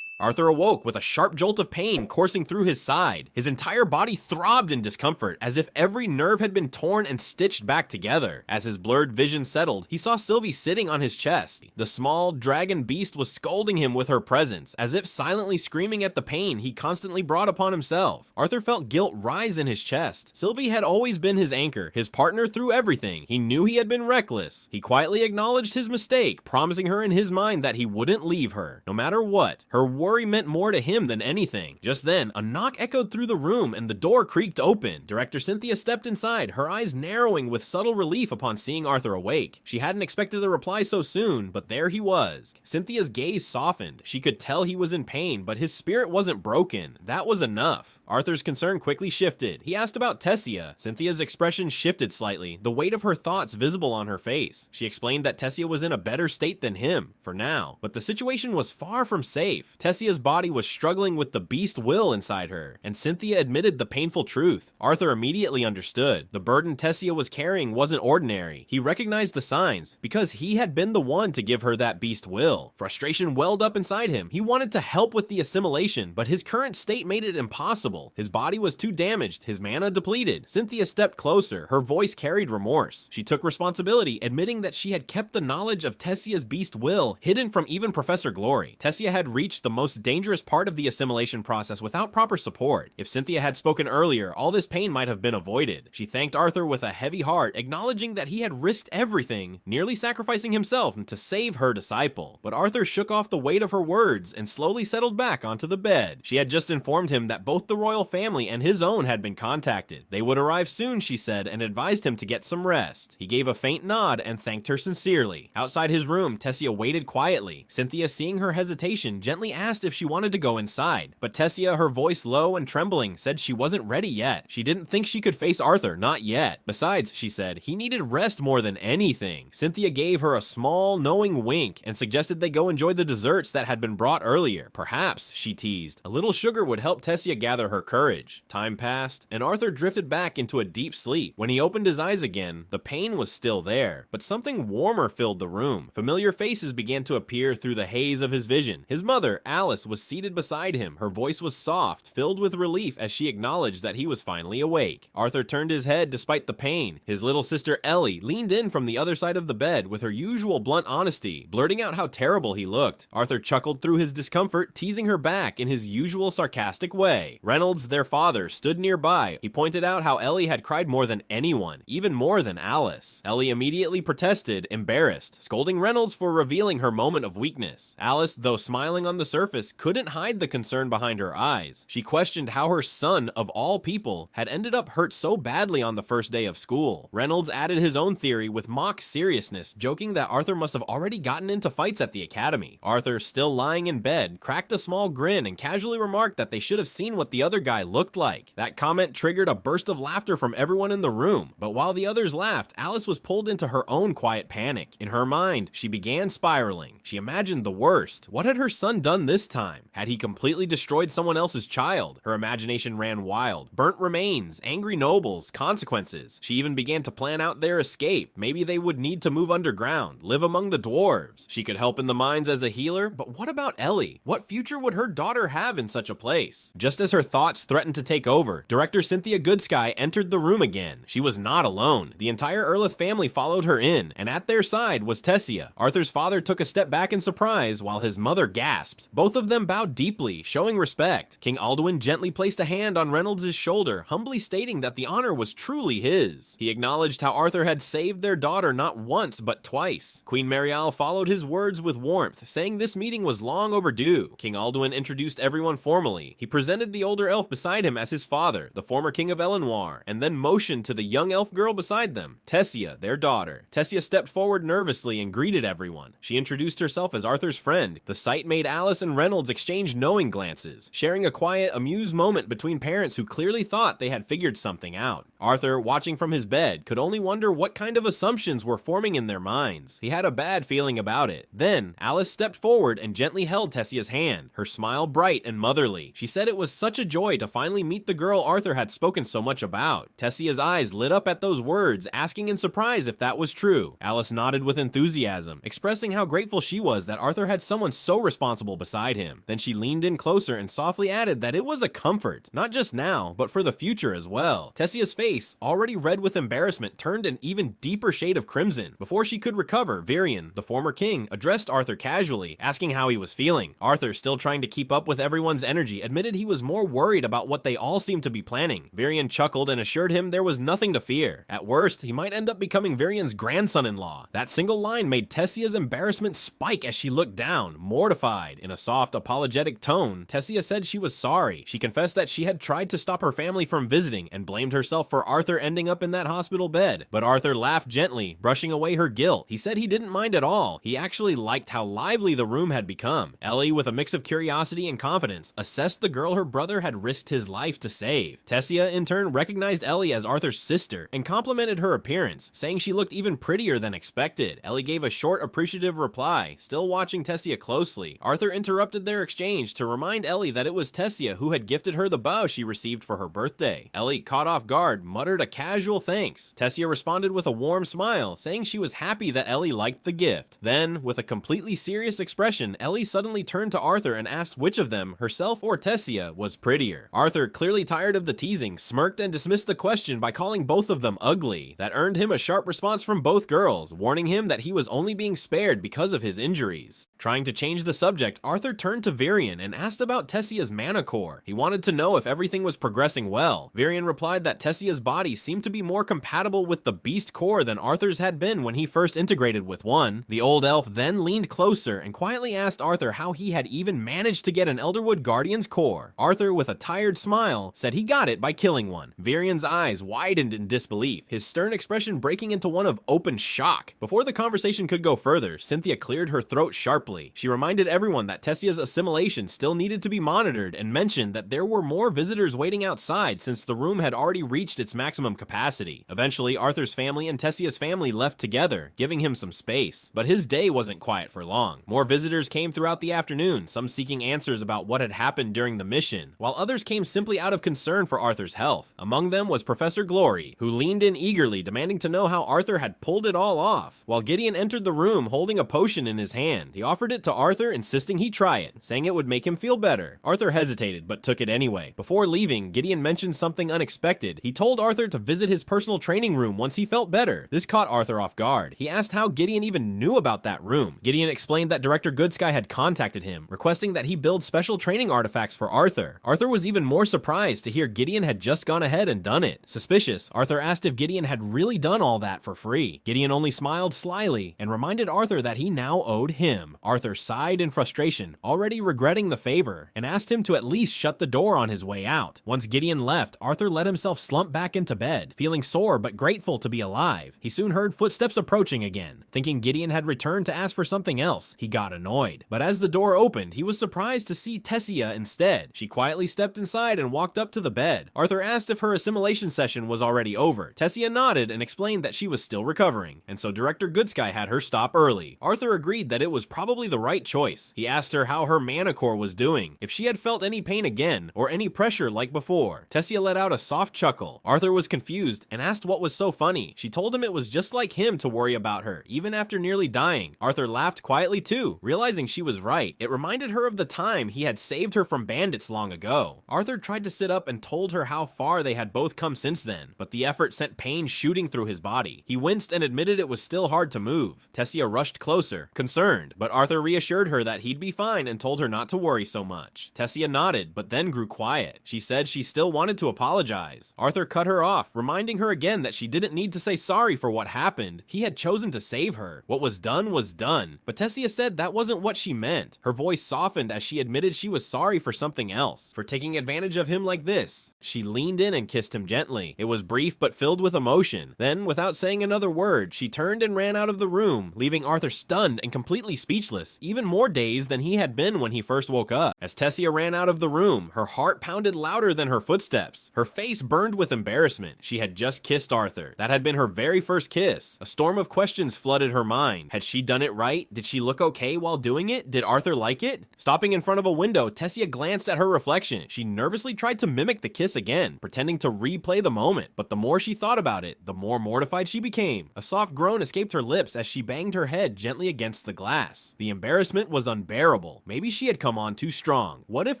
Arthur awoke with a sharp jolt of pain coursing through his side. His entire body throbbed in discomfort, as if every nerve had been torn and stitched back together. As his blurred vision settled, he saw Sylvie sitting on his chest. The small dragon beast was scolding him with her presence, as if silently screaming at the pain he constantly brought upon himself. Arthur felt guilt rise in his chest. Sylvie had always been his anchor, his partner through everything. He knew he had been reckless. He quietly acknowledged his mistake, promising her in his mind that he wouldn't leave her, no matter what. Her worry meant more to him than anything. Just then, a knock echoed through the room and the door creaked open. Director Cynthia stepped inside, her eyes narrowing with subtle relief upon seeing Arthur awake. She hadn't expected a reply so soon, but there he was. Cynthia's gaze softened. She could tell he was in pain, but his spirit wasn't broken. That was enough. Arthur's concern quickly shifted. He asked about Tessia. Cynthia's expression shifted slightly, the weight of her thoughts visible on her face. She explained that Tessia was in a better state than him, for now. But the situation was far from safe. Tessia's body was struggling with the beast will inside her, and Cynthia admitted the painful truth. Arthur immediately understood. The burden Tessia was carrying wasn't ordinary. He recognized the signs, because he had been the one to give her that beast will. Frustration welled up inside him. He wanted to help with the assimilation, but his current state made it impossible. His body was too damaged, his mana depleted. Cynthia stepped closer. Her voice carried remorse. She took responsibility, admitting that she had kept the knowledge of Tessia's beast will hidden from even Professor Glory. Tessia had reached the most dangerous part of the assimilation process without proper support. If Cynthia had spoken earlier, all this pain might have been avoided. She thanked Arthur with a heavy heart, acknowledging that he had risked everything, nearly sacrificing himself to save her disciple. But Arthur shook off the weight of her words and slowly settled back onto the bed. She had just informed him that both the royal family and his own had been contacted. They would arrive soon, she said, and advised him to get some rest. He gave a faint nod and thanked her sincerely. Outside his room, Tessia waited quietly. Cynthia, seeing her hesitation, gently asked if she wanted to go inside. But Tessia, her voice low and trembling, said she wasn't ready yet. She didn't think she could face Arthur, not yet. Besides, she said, he needed rest more than anything. Cynthia gave her a small, knowing wink and suggested they go enjoy the desserts that had been brought earlier. Perhaps, she teased, a little sugar would help Tessia gather her courage. Time passed, and Arthur drifted back into a deep sleep. When he opened his eyes again, the pain was still there, but something warmer filled the room. Familiar faces began to appear through the haze of his vision. His mother, Alice was seated beside him. Her voice was soft, filled with relief as she acknowledged that he was finally awake. Arthur turned his head despite the pain. His little sister Ellie leaned in from the other side of the bed with her usual blunt honesty, blurting out how terrible he looked. Arthur chuckled through his discomfort, teasing her back in his usual sarcastic way. Reynolds, their father, stood nearby. He pointed out how Ellie had cried more than anyone, even more than Alice. Ellie immediately protested, embarrassed, scolding Reynolds for revealing her moment of weakness. Alice, though smiling on the surface, couldn't hide the concern behind her eyes. She questioned how her son, of all people, had ended up hurt so badly on the first day of school. Reynolds added his own theory with mock seriousness, joking that Arthur must have already gotten into fights at the academy. Arthur, still lying in bed, cracked a small grin and casually remarked that they should have seen what the other guy looked like. That comment triggered a burst of laughter from everyone in the room, but while the others laughed, Alice was pulled into her own quiet panic. In her mind, she began spiraling. She imagined the worst. What had her son done this time? Had he completely destroyed someone else's child? Her imagination ran wild. Burnt remains, angry nobles, consequences. She even began to plan out their escape. Maybe they would need to move underground, live among the dwarves. She could help in the mines as a healer, but what about Ellie? What future would her daughter have in such a place? Just as her thoughts threatened to take over, director Cynthia Goodsky entered the room again. She was not alone. The entire Earlith family followed her in, and at their side was Tessia. Arthur's father took a step back in surprise, while his mother gasped. Both of them bowed deeply, showing respect. King Alduin gently placed a hand on Reynolds' shoulder, humbly stating that the honor was truly his. He acknowledged how Arthur had saved their daughter not once, but twice. Queen Marial followed his words with warmth, saying this meeting was long overdue. King Alduin introduced everyone formally. He presented the older elf beside him as his father, the former king of Elenoir, and then motioned to the young elf girl beside them, Tessia, their daughter. Tessia stepped forward nervously and greeted everyone. She introduced herself as Arthur's friend. The sight made Alice and Reynolds exchange knowing glances, sharing a quiet, amused moment between parents who clearly thought they had figured something out. Arthur, watching from his bed, could only wonder what kind of assumptions were forming in their minds. He had a bad feeling about it. Then, Alice stepped forward and gently held Tessia's hand, her smile bright and motherly. She said it was such a joy to finally meet the girl Arthur had spoken so much about. Tessia's eyes lit up at those words, asking in surprise if that was true. Alice nodded with enthusiasm, expressing how grateful she was that Arthur had someone so responsible beside him. Then she leaned in closer and softly added that it was a comfort, not just now, but for the future as well. Tessia's face, already red with embarrassment, turned an even deeper shade of crimson. Before she could recover, Varian, the former king, addressed Arthur casually, asking how he was feeling. Arthur, still trying to keep up with everyone's energy, admitted he was more worried about what they all seemed to be planning. Varian chuckled and assured him there was nothing to fear. At worst, he might end up becoming Varian's grandson-in-law. That single line made Tessia's embarrassment spike as she looked down, mortified. In a soft, apologetic tone, Tessia said she was sorry. She confessed that she had tried to stop her family from visiting and blamed herself for Arthur ending up in that hospital bed. But Arthur laughed gently, brushing away her guilt. He said he didn't mind at all. He actually liked how lively the room had become. Ellie, with a mix of curiosity and confidence, assessed the girl her brother had risked his life to save. Tessia, in turn, recognized Ellie as Arthur's sister and complimented her appearance, saying she looked even prettier than expected. Ellie gave a short, appreciative reply, still watching Tessia closely. Arthur interrupted their exchange to remind Ellie that it was Tessia who had gifted her the bow she received for her birthday. Ellie, caught off guard, muttered a casual thanks. Tessia responded with a warm smile, saying she was happy that Ellie liked the gift. Then, with a completely serious expression, Ellie suddenly turned to Arthur and asked which of them, herself or Tessia, was prettier. Arthur, clearly tired of the teasing, smirked and dismissed the question by calling both of them ugly. That earned him a sharp response from both girls, warning him that he was only being spared because of his injuries. Trying to change the subject, Arthur turned to Varian and asked about Tessia's mana core. He wanted to know if everything was progressing well. Varian replied that Tessia's body seemed to be more compatible with the beast core than Arthur's had been when he first integrated with one. The old elf then leaned closer and quietly asked Arthur how he had even managed to get an Elderwood Guardian's core. Arthur, with a tired smile, said he got it by killing one. Varian's eyes widened in disbelief, his stern expression breaking into one of open shock. Before the conversation could go further, Cynthia cleared her throat sharply. She reminded everyone that Tessia's assimilation still needed to be monitored and mentioned that there were more visitors waiting outside since the room had already reached its maximum capacity. Eventually, Arthur's family and Tessia's family left together, giving him some space. But his day wasn't quiet for long. More visitors came throughout the afternoon, some seeking answers about what had happened during the mission, while others came simply out of concern for Arthur's health. Among them was Professor Glory, who leaned in eagerly, demanding to know how Arthur had pulled it all off. While Gideon entered the room holding a potion in his hand, he offered it to Arthur, insisting he try try it, saying it would make him feel better. Arthur hesitated, but took it anyway. Before leaving, Gideon mentioned something unexpected. He told Arthur to visit his personal training room once he felt better. This caught Arthur off guard. He asked how Gideon even knew about that room. Gideon explained that Director Goodsky had contacted him, requesting that he build special training artifacts for Arthur. Arthur was even more surprised to hear Gideon had just gone ahead and done it. Suspicious, Arthur asked if Gideon had really done all that for free. Gideon only smiled slyly and reminded Arthur that he now owed him. Arthur sighed in frustration, already regretting the favor, and asked him to at least shut the door on his way out. Once Gideon left, Arthur let himself slump back into bed, feeling sore but grateful to be alive. He soon heard footsteps approaching again. Thinking Gideon had returned to ask for something else, he got annoyed. But as the door opened, he was surprised to see Tessia instead. She quietly stepped inside and walked up to the bed. Arthur asked if her assimilation session was already over. Tessia nodded and explained that she was still recovering, and so Director Goodsky had her stop early. Arthur agreed that it was probably the right choice. He asked her how her manticore was doing, if she had felt any pain again, or any pressure like before. Tessia let out a soft chuckle. Arthur was confused and asked what was so funny. She told him it was just like him to worry about her, even after nearly dying. Arthur laughed quietly too, realizing she was right. It reminded her of the time he had saved her from bandits long ago. Arthur tried to sit up and told her how far they had both come since then, but the effort sent pain shooting through his body. He winced and admitted it was still hard to move. Tessia rushed closer, concerned, but Arthur reassured her that he'd be fine and told her not to worry so much. Tessia nodded, but then grew quiet. She said she still wanted to apologize. Arthur cut her off, reminding her again that she didn't need to say sorry for what happened. He had chosen to save her. What was done was done. But Tessia said that wasn't what she meant. Her voice softened as she admitted she was sorry for something else, for taking advantage of him like this. She leaned in and kissed him gently. It was brief but filled with emotion. Then, without saying another word, she turned and ran out of the room, leaving Arthur stunned and completely speechless, even more dazed than he had been when he first woke up. As Tessia ran out of the room, her heart pounded louder than her footsteps. Her face burned with embarrassment. She had just kissed Arthur. That had been her very first kiss. A storm of questions flooded her mind. Had she done it right? Did she look okay while doing it? Did Arthur like it? Stopping in front of a window, Tessia glanced at her reflection. She nervously tried to mimic the kiss again, pretending to replay the moment. But the more she thought about it, the more mortified she became. A soft groan escaped her lips as she banged her head gently against the glass. The embarrassment was unbearable. Maybe she had come on too strong. What if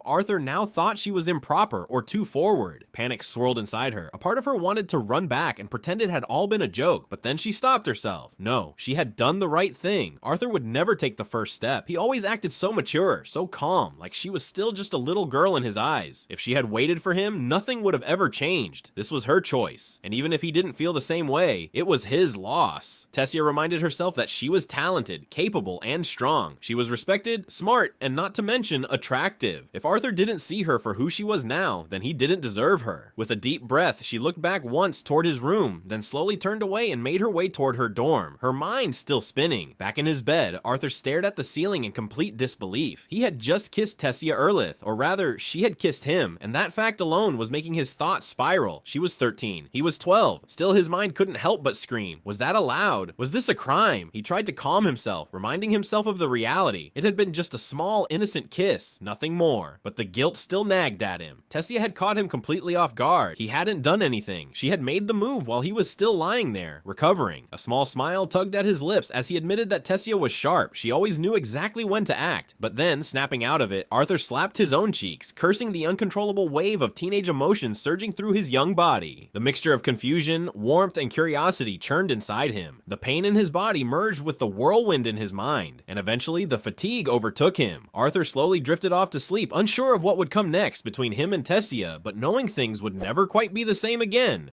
Arthur now thought she was improper or too forward? Panic swirled inside her. A part of her wanted to run back and pretend it had all been a joke, but then she stopped herself. No, she had done the right thing. Arthur would never take the first step. He always acted so mature, so calm, like she was still just a little girl in his eyes. If she had waited for him, nothing would have ever changed. This was her choice, and even if he didn't feel the same way, it was his loss. Tessia reminded herself that she was talented, capable, and strong. She was respected, smart, and not to mention attractive. If Arthur didn't see her for who she was now, then he didn't deserve her. With a deep breath, she looked back once toward his room, then slowly turned away and made her way toward her dorm, her mind still spinning. Back in his bed, Arthur stared at the ceiling in complete disbelief. He had just kissed Tessia Earlith, or rather, she had kissed him, and that fact alone was making his thoughts spiral. She was 13. He was 12. Still, his mind couldn't help but scream. Was that allowed? Was this a crime? He tried to calm himself, reminding himself of the reality. It had been just a small, innocent kiss, nothing more. But the guilt still nagged at him. Tessia had caught him completely off guard. He hadn't done anything. She had made the move while he was still lying there, recovering. A small smile tugged at his lips as he admitted that Tessia was sharp. She always knew exactly when to act. But then, snapping out of it, Arthur slapped his own cheeks, cursing the uncontrollable wave of teenage emotions surging through his young body. The mixture of confusion, warmth, and curiosity churned inside him. The pain in his body merged with the whirlwind in his mind, and eventually the fatigue overtook him. Arthur slowly drifted off to sleep, unsure of what would come next between him and Tessia, but knowing things would never quite be the same again.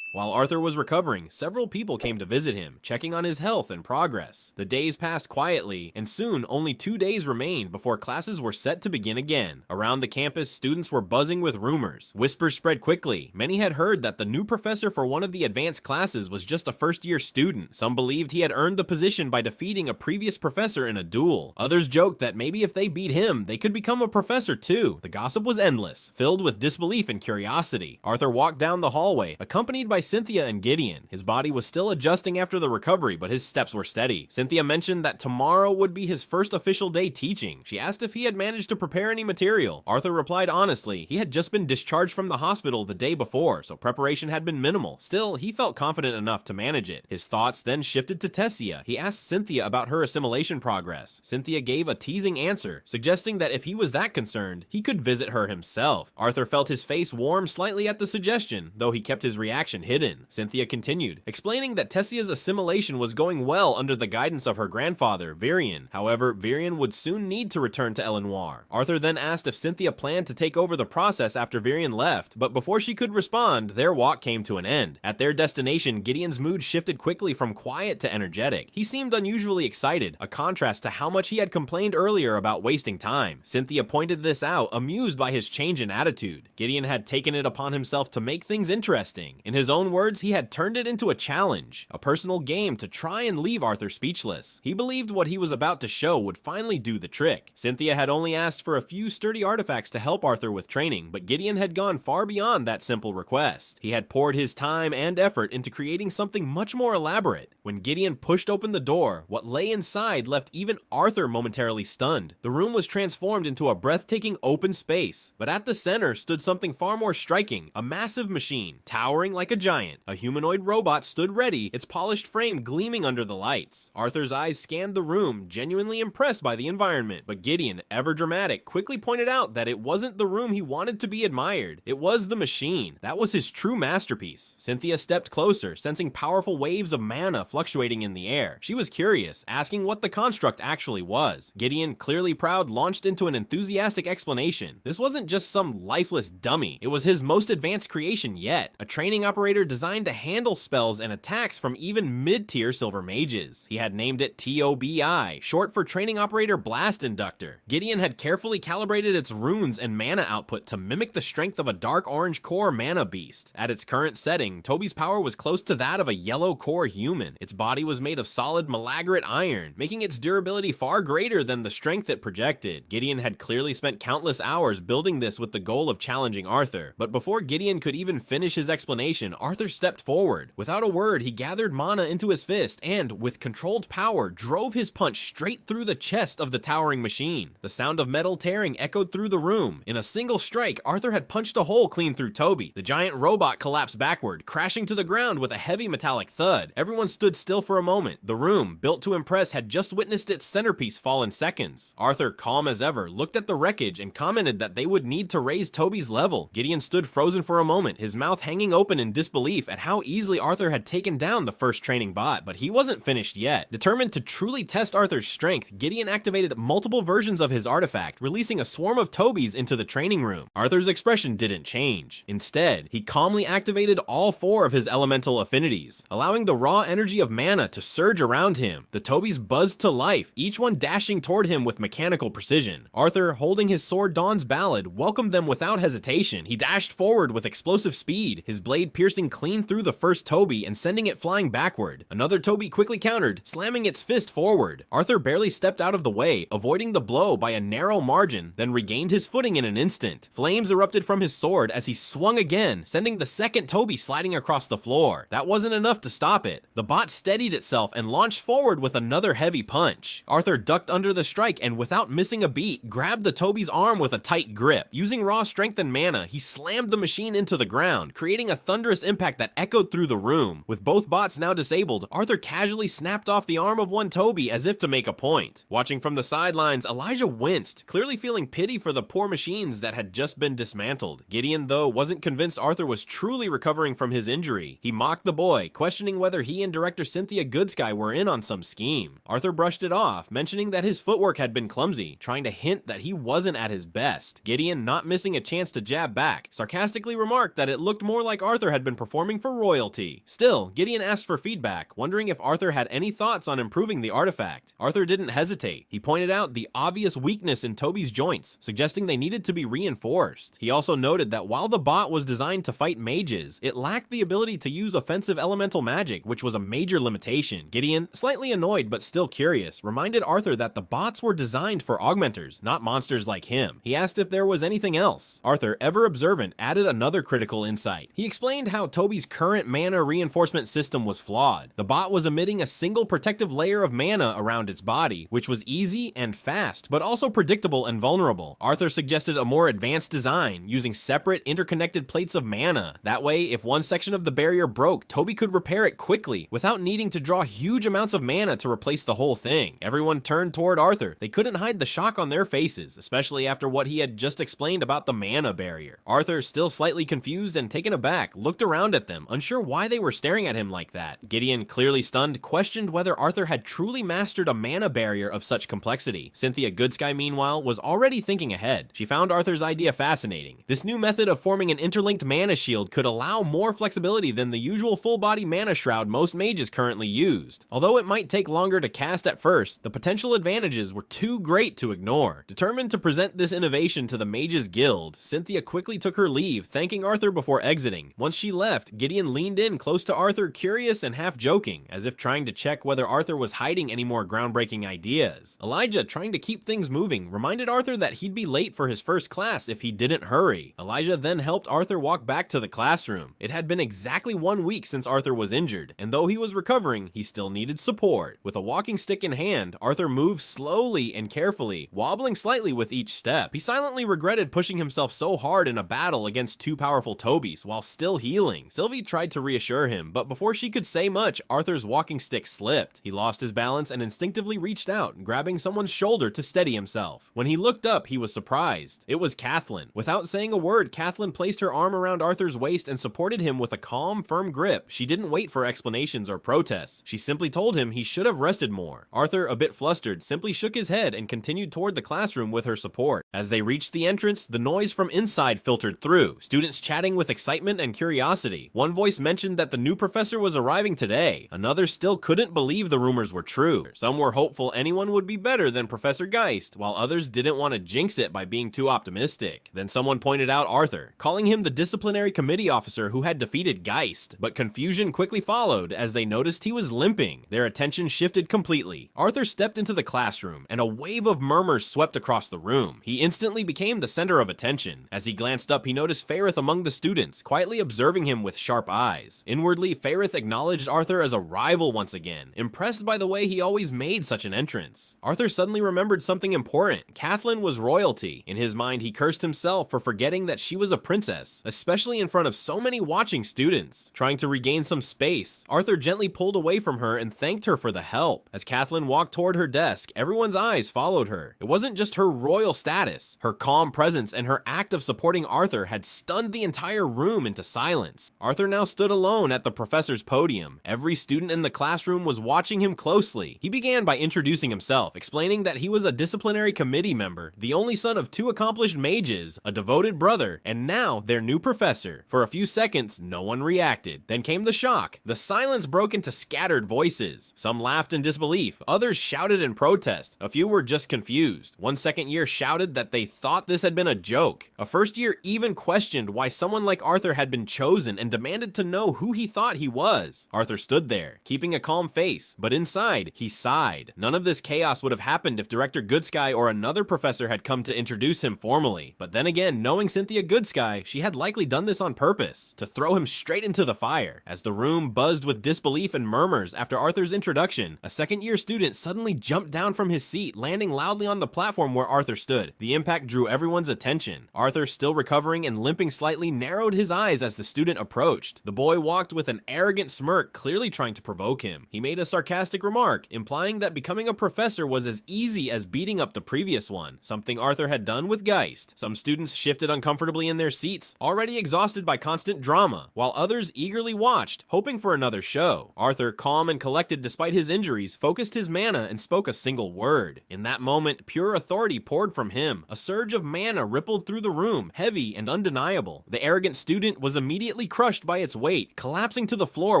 While Arthur was recovering, several people came to visit him, checking on his health and progress. The days passed quietly, and soon only 2 days remained before classes were set to begin again. Around the campus, students were buzzing with rumors. Whispers spread quickly. Many had heard that the new professor for one of the advanced classes was just a first-year student. Some believed he had earned the position by defeating a previous professor in a duel. Others joked that maybe if they beat him, they could become a professor too. The gossip was endless, filled with disbelief and curiosity. Arthur walked down the hallway, accompanied by Cynthia and Gideon. His body was still adjusting after the recovery, but his steps were steady. Cynthia mentioned that tomorrow would be his first official day teaching. She asked if he had managed to prepare any material. Arthur replied honestly, he had just been discharged from the hospital the day before, so preparation had been minimal. Still, he felt confident enough to manage it. His thoughts then shifted to Tessia. He asked Cynthia about her assimilation progress. Cynthia gave a teasing answer, suggesting that if he was that concerned, he could visit her himself. Arthur felt his face warm slightly at the suggestion, though he kept his reaction hidden. Cynthia continued, explaining that Tessia's assimilation was going well under the guidance of her grandfather, Virion. However, Virion would soon need to return to Elenoir. Arthur then asked if Cynthia planned to take over the process after Virion left, but before she could respond, their walk came to an end. At their destination, Gideon's mood shifted quickly from quiet to energetic. He seemed unusually excited, a contrast to how much he had complained earlier about wasting time. Cynthia pointed this out, amused by his change in attitude. Gideon had taken it upon himself to make things interesting. In his own words, he had turned it into a challenge, a personal game to try and leave Arthur speechless. He believed what he was about to show would finally do the trick. Cynthia had only asked for a few sturdy artifacts to help Arthur with training, but Gideon had gone far beyond that simple request. He had poured his time and effort into creating something much more elaborate. When Gideon pushed open the door, what lay inside left even Arthur momentarily stunned. The room was transformed into a breathtaking open space, but at the center stood something far more striking, a massive machine, towering like a giant. A humanoid robot stood ready, its polished frame gleaming under the lights. Arthur's eyes scanned the room, genuinely impressed by the environment, but Gideon, ever dramatic, quickly pointed out that it wasn't the room he wanted to be admired. It was the machine. That was his true masterpiece. Cynthia stepped closer, sensing powerful waves of mana fluctuating in the air. She was curious, asking what the construct actually was. Gideon, clearly proud, launched into an enthusiastic explanation. This wasn't just some lifeless dummy. It was his most advanced creation yet, a training operator designed to handle spells and attacks from even mid-tier silver mages. He had named it TOBI, short for Training Operator Blast Inductor. Gideon had carefully calibrated its runes and mana output to mimic the strength of a dark orange core mana beast. At its current setting, Toby's power was close to that of a yellow core human. Its body was made of solid malagrit iron, making its durability far greater than the strength it projected. Gideon had clearly spent countless hours building this with the goal of challenging Arthur, but before Gideon could even finish his explanation, Arthur stepped forward. Without a word, he gathered mana into his fist and, with controlled power, drove his punch straight through the chest of the towering machine. The sound of metal tearing echoed through the room. In a single strike, Arthur had punched a hole clean through Toby. The giant robot collapsed backward, crashing to the ground with a heavy metallic thud. Everyone stood still for a moment. The room, built to impress, had just witnessed its centerpiece fall in seconds. Arthur, calm as ever, looked at the wreckage and commented that they would need to raise Toby's level. Gideon stood frozen for a moment, his mouth hanging open in disbelief at how easily Arthur had taken down the first training bot, but he wasn't finished yet. Determined to truly test Arthur's strength, Gideon activated multiple versions of his artifact, releasing a swarm of Tobys into the training room. Arthur's expression didn't change. Instead, he calmly activated all 4 of his elemental affinities, allowing the raw energy of mana to surge around him. The Tobys buzzed to life, each one dashing toward him with mechanical precision. Arthur, holding his sword Dawn's Ballad, welcomed them without hesitation. He dashed forward with explosive speed, his blade piercing clean through the first Toby and sending it flying backward. Another Toby quickly countered, slamming its fist forward. Arthur barely stepped out of the way, avoiding the blow by a narrow margin, then regained his footing in an instant. Flames erupted from his sword as he swung again, sending the second Toby sliding across the floor. That wasn't enough to stop it. The bot steadied itself and launched forward with another heavy punch. Arthur ducked under the strike and, without missing a beat, grabbed the Toby's arm with a tight grip. Using raw strength and mana, he slammed the machine into the ground, creating a thunderous impact that echoed through the room. With both bots now disabled, Arthur casually snapped off the arm of one Toby as if to make a point. Watching from the sidelines, Elijah winced, clearly feeling pity for the poor machines that had just been dismantled. Gideon, though, wasn't convinced Arthur was truly recovering from his injury. He mocked the boy, questioning whether he and director Cynthia Goodsky were in on some scheme. Arthur brushed it off, mentioning that his footwork had been clumsy, trying to hint that he wasn't at his best. Gideon, not missing a chance to jab back, sarcastically remarked that it looked more like Arthur had been performing for royalty. Still, Gideon asked for feedback, wondering if Arthur had any thoughts on improving the artifact. Arthur didn't hesitate. He pointed out the obvious weakness in Toby's joints, suggesting they needed to be reinforced. He also noted that while the bot was designed to fight mages, it lacked the ability to use offensive elemental magic, which was a major limitation. Gideon, slightly annoyed but still curious, reminded Arthur that the bots were designed for augmenters, not monsters like him. He asked if there was anything else. Arthur, ever observant, added another critical insight. He explained how Toby's current mana reinforcement system was flawed. The bot was emitting a single protective layer of mana around its body, which was easy and fast, but also predictable and vulnerable. Arthur suggested a more advanced design, using separate interconnected plates of mana. That way, if one section of the barrier broke, Toby could repair it quickly without needing to draw huge amounts of mana to replace the whole thing. Everyone turned toward Arthur. They couldn't hide the shock on their faces, especially after what he had just explained about the mana barrier. Arthur, still slightly confused and taken aback, looked around at them, unsure why they were staring at him like that. Gideon, clearly stunned, questioned whether Arthur had truly mastered a mana barrier of such complexity. Cynthia Goodsky, meanwhile, was already thinking ahead. She found Arthur's idea fascinating. This new method of forming an interlinked mana shield could allow more flexibility than the usual full-body mana shroud most mages currently used. Although it might take longer to cast at first, the potential advantages were too great to ignore. Determined to present this innovation to the Mages Guild, Cynthia quickly took her leave, thanking Arthur before exiting. Once she left, Gideon leaned in close to Arthur, curious and half joking, as if trying to check whether Arthur was hiding any more groundbreaking ideas. Elijah, trying to keep things moving, reminded Arthur that he'd be late for his first class if he didn't hurry. Elijah then helped Arthur walk back to the classroom. It had been exactly 1 week since Arthur was injured, and though he was recovering, he still needed support. With a walking stick in hand, Arthur moved slowly and carefully, wobbling slightly with each step. He silently regretted pushing himself so hard in a battle against two powerful Tobys while still healing. Sylvie tried to reassure him, but before she could say much, Arthur's walking stick slipped. He lost his balance and instinctively reached out, grabbing someone's shoulder to steady himself. When he looked up, he was surprised. It was Kathleen. Without saying a word, Kathleen placed her arm around Arthur's waist and supported him with a calm, firm grip. She didn't wait for explanations or protests. She simply told him he should have rested more. Arthur, a bit flustered, simply shook his head and continued toward the classroom with her support. As they reached the entrance, the noise from inside filtered through, students chatting with excitement and curiosity. One voice mentioned that the new professor was arriving today. Another still couldn't believe the rumors were true. Some were hopeful anyone would be better than Professor Geist, while others didn't want to jinx it by being too optimistic. Then someone pointed out Arthur, calling him the disciplinary committee officer who had defeated Geist. But confusion quickly followed as they noticed he was limping. Their attention shifted completely. Arthur stepped into the classroom, and a wave of murmurs swept across the room. He instantly became the center of attention. As he glanced up, he noticed Fairith among the students, quietly observing him with sharp eyes. Inwardly, Fairith acknowledged Arthur as a rival once again, impressed by the way he always made such an entrance. Arthur suddenly remembered something important. Kathleen was royalty. In his mind, he cursed himself for forgetting that she was a princess, especially in front of so many watching students. Trying to regain some space, Arthur gently pulled away from her and thanked her for the help. As Kathleen walked toward her desk, everyone's eyes followed her. It wasn't just her royal status. Her calm presence and her act of supporting Arthur had stunned the entire room into silence. Arthur now stood alone at the professor's podium. Every student in the classroom was watching him closely. He began by introducing himself, explaining that he was a disciplinary committee member, the only son of two accomplished mages, a devoted brother, and now their new professor. For a few seconds, no one reacted. Then came the shock. The silence broke into scattered voices. Some laughed in disbelief, others shouted in protest. A few were just confused. One second year shouted that they thought this had been a joke. A first year even questioned why someone like Arthur had been chosen and demanded to know who he thought he was. Arthur stood there, keeping a calm face, but inside, he sighed. None of this chaos would have happened if Director Goodsky or another professor had come to introduce him formally. But then again, knowing Cynthia Goodsky, she had likely done this on purpose, to throw him straight into the fire. As the room buzzed with disbelief and murmurs after Arthur's introduction, a second-year student suddenly jumped down from his seat, landing loudly on the platform where Arthur stood. The impact drew everyone's attention. Arthur, still recovering and limping slightly, narrowed his eyes as the student approached. The boy walked with an arrogant smirk, clearly trying to provoke him. He made a sarcastic remark, implying that becoming a professor was as easy as beating up the previous one, something Arthur had done with Geist. Some students shifted uncomfortably in their seats, already exhausted by constant drama, while others eagerly watched, hoping for another show. Arthur, calm and collected despite his injuries, focused his mana and spoke a single word. In that moment, pure authority poured from him. A surge of mana rippled through the room, heavy and undeniable. The arrogant student was immediately crushed by its weight, collapsing to the floor